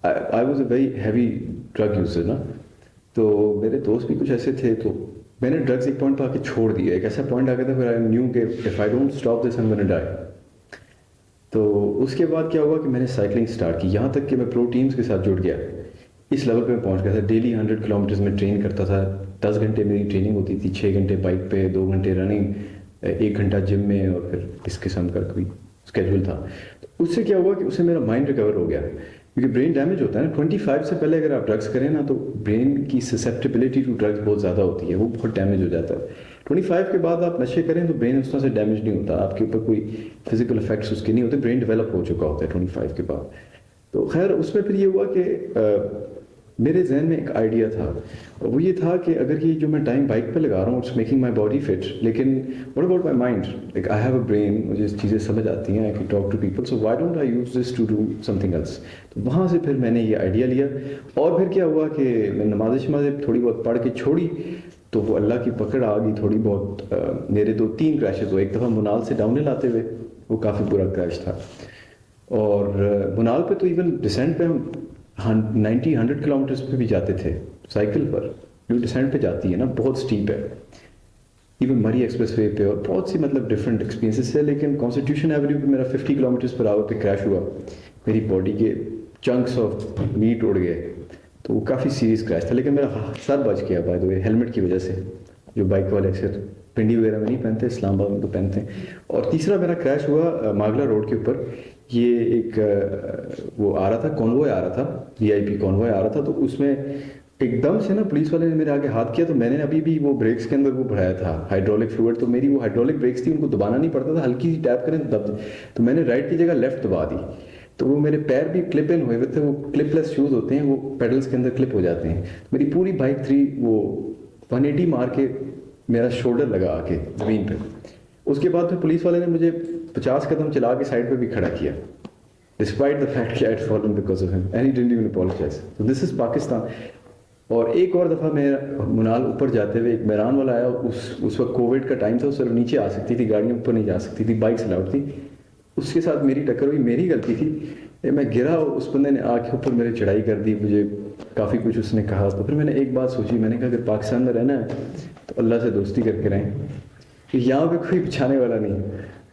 I was a very heavy drug user نا. تو میرے دوست بھی کچھ ایسے تھے، تو میں نے ڈرگس ایک پوائنٹ پہ آ کے چھوڑ دیا. ایک ایسا پوائنٹ آ گیا تھا پھر آئی نیو کہ if I don't stop this I am gonna die. تو اس کے بعد کیا ہوا کہ میں نے سائیکلنگ اسٹارٹ کی، یہاں تک کہ میں پرو ٹیمس کے ساتھ جڑ گیا. اس لیول پہ میں پہنچ گیا تھا. ڈیلی 100 کلومیٹرز میں ٹرین کرتا تھا. 10 گھنٹے میری ٹریننگ ہوتی تھی، 6 گھنٹے بائک پہ، 2 گھنٹے رننگ، 1 گھنٹہ جم میں، اور پھر اس قسم کا کوئی اسکیجول تھا. تو اس سے کیا ہوا کہ اس سے میرا مائنڈ ریکور ہو گیا، کیونکہ برین ڈیمیج ہوتا ہے نا. 25 سے پہلے اگر آپ ڈرگس کریں نا تو برین کی سسیپٹیبلٹی ٹو ڈرگس بہت زیادہ ہوتی ہے، وہ بہت ڈیمیج ہو جاتا ہے. 25 کے بعد آپ نشے کریں تو برین اس طرح سے ڈیمیج نہیں ہوتا، آپ کے اوپر کوئی فزیکل افیکٹس اس کے نہیں ہوتے. برین ڈیولپ ہو چکا ہوتا ہے 25 کے بعد. تو خیر اس میں پھر یہ ہوا کہ میرے ذہن میں ایک آئیڈیا تھا، اور وہ یہ تھا کہ اگر یہ جو میں ٹائم بائک پہ لگا رہا ہوں it's making my body fit, لیکن what about my mind? Like I have a brain, مجھے چیزیں سمجھ آتی ہیں، I can talk to people, so why don't I use this to do something else. تو وہاں سے پھر میں نے یہ آئیڈیا لیا. اور پھر کیا ہوا کہ میں نماز تھوڑی بہت پڑھ کے چھوڑی تو وہ اللہ کی پکڑ آ گئی تھوڑی بہت. میرے 2-3 کریشز ہوئے. ایک دفعہ منال سے ڈاؤن ہل آتے ہوئے، وہ کافی برا کریش تھا. اور منال پہ تو ایون ڈسینٹ پہ ہم 90-100 کلومیٹرز پہ بھی جاتے تھے سائیکل پر. جو ڈسینٹ پہ جاتی ہے نا بہت اسٹیپ ہے، ایون مری ایکسپریس وے پہ، اور بہت سی مطلب ڈفرینٹ ایکسپیرینسز ہے. لیکن کانسٹیٹیوشن ایونیو پہ میرا 50 کلومیٹرز پر آور پہ کریش ہوا. میری باڈی کے چنکس آف میٹ اڑ گئے. تو وہ کافی سیریس کریش تھا، لیکن میرا سر بچ گیا بائی دا وے ہیلمٹ کی وجہ سے، جو بائک والے اکثر پنڈی وغیرہ میں نہیں پہنتے، اسلام آباد میں تو پہنتے ہیں. اور تیسرا میرا کریش ہوا ماگلا روڈ کے اوپر. یہ ایک وہ آ رہا تھا، کانوائے آ رہا تھا، VIP کانوائے آ رہا تھا. تو اس میں ایک دم سے نا پولیس والے نے میرے آگے ہاتھ کیا. تو میں نے ابھی بھی وہ بریکس کے اندر وہ بڑھایا تھا ہائیڈرولک فلوئڈ. تو میری وہ ہائیڈرولک بریکس تھی، ان کو دبانا نہیں پڑتا تھا، ہلکی سی ٹیپ کریں تو دب. تو میں نے رائٹ کی جگہ لیفٹ دبا دی. تو وہ میرے پیر بھی کلپ ان ہوئے ہوئے تھے، وہ کلپ لیس شوز ہوتے ہیں، وہ پیڈلز کے اندر کلپ ہو جاتے ہیں. میری پوری بائک 3 وہ 180 مار کے میرا شولڈر لگا آ کے زمین پہ. اس کے بعد پھر پولیس والے نے مجھے 50 قدم چلا کے سائڈ پہ بھی کھڑا کیا، ڈسپائٹ دا فیکٹ کہ I had fallen because of him, and he didn't even apologise. تو دس از پاکستان. اور ایک اور دفعہ میں منال اوپر جاتے ہوئے ایک میران والا آیا. اس وقت کووڈ کا ٹائم تھا، اس وقت نیچے آ سکتی تھی گاڑیاں، اوپر نہیں جا سکتی تھی، بائکس الاؤڈ تھی. اس کے ساتھ میری ٹکر ہوئی، میری غلطی تھی. میں گرا، اس بندے نے آ کے اوپر میرے چڑھائی کر دی، مجھے کافی کچھ اس نے کہا. تو پھر میں نے ایک بات سوچی، میں نے کہا اگر پاکستان میں رہنا ہے تو اللہ سے دوستی کر کے رہیں، کہ یہاں پہ کوئی بچانے والا نہیں.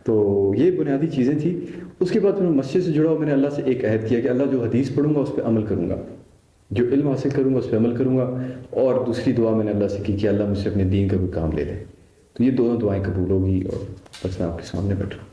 تو یہ بنیادی چیزیں تھیں. اس کے بعد پھر میں مسجد سے جڑا ہوں. میں نے اللہ سے ایک عہد کیا کہ اللہ جو حدیث پڑھوں گا اس پہ عمل کروں گا، جو علم حاصل کروں گا اس پہ عمل کروں گا. اور دوسری دعا میں نے اللہ سے کی کہ اللہ مجھ سے اپنے دین کا کوئی کام لے لے. تو یہ دونوں دعائیں قبول ہوگی، اور بس میں آپ کے سامنے بیٹھا ہوں.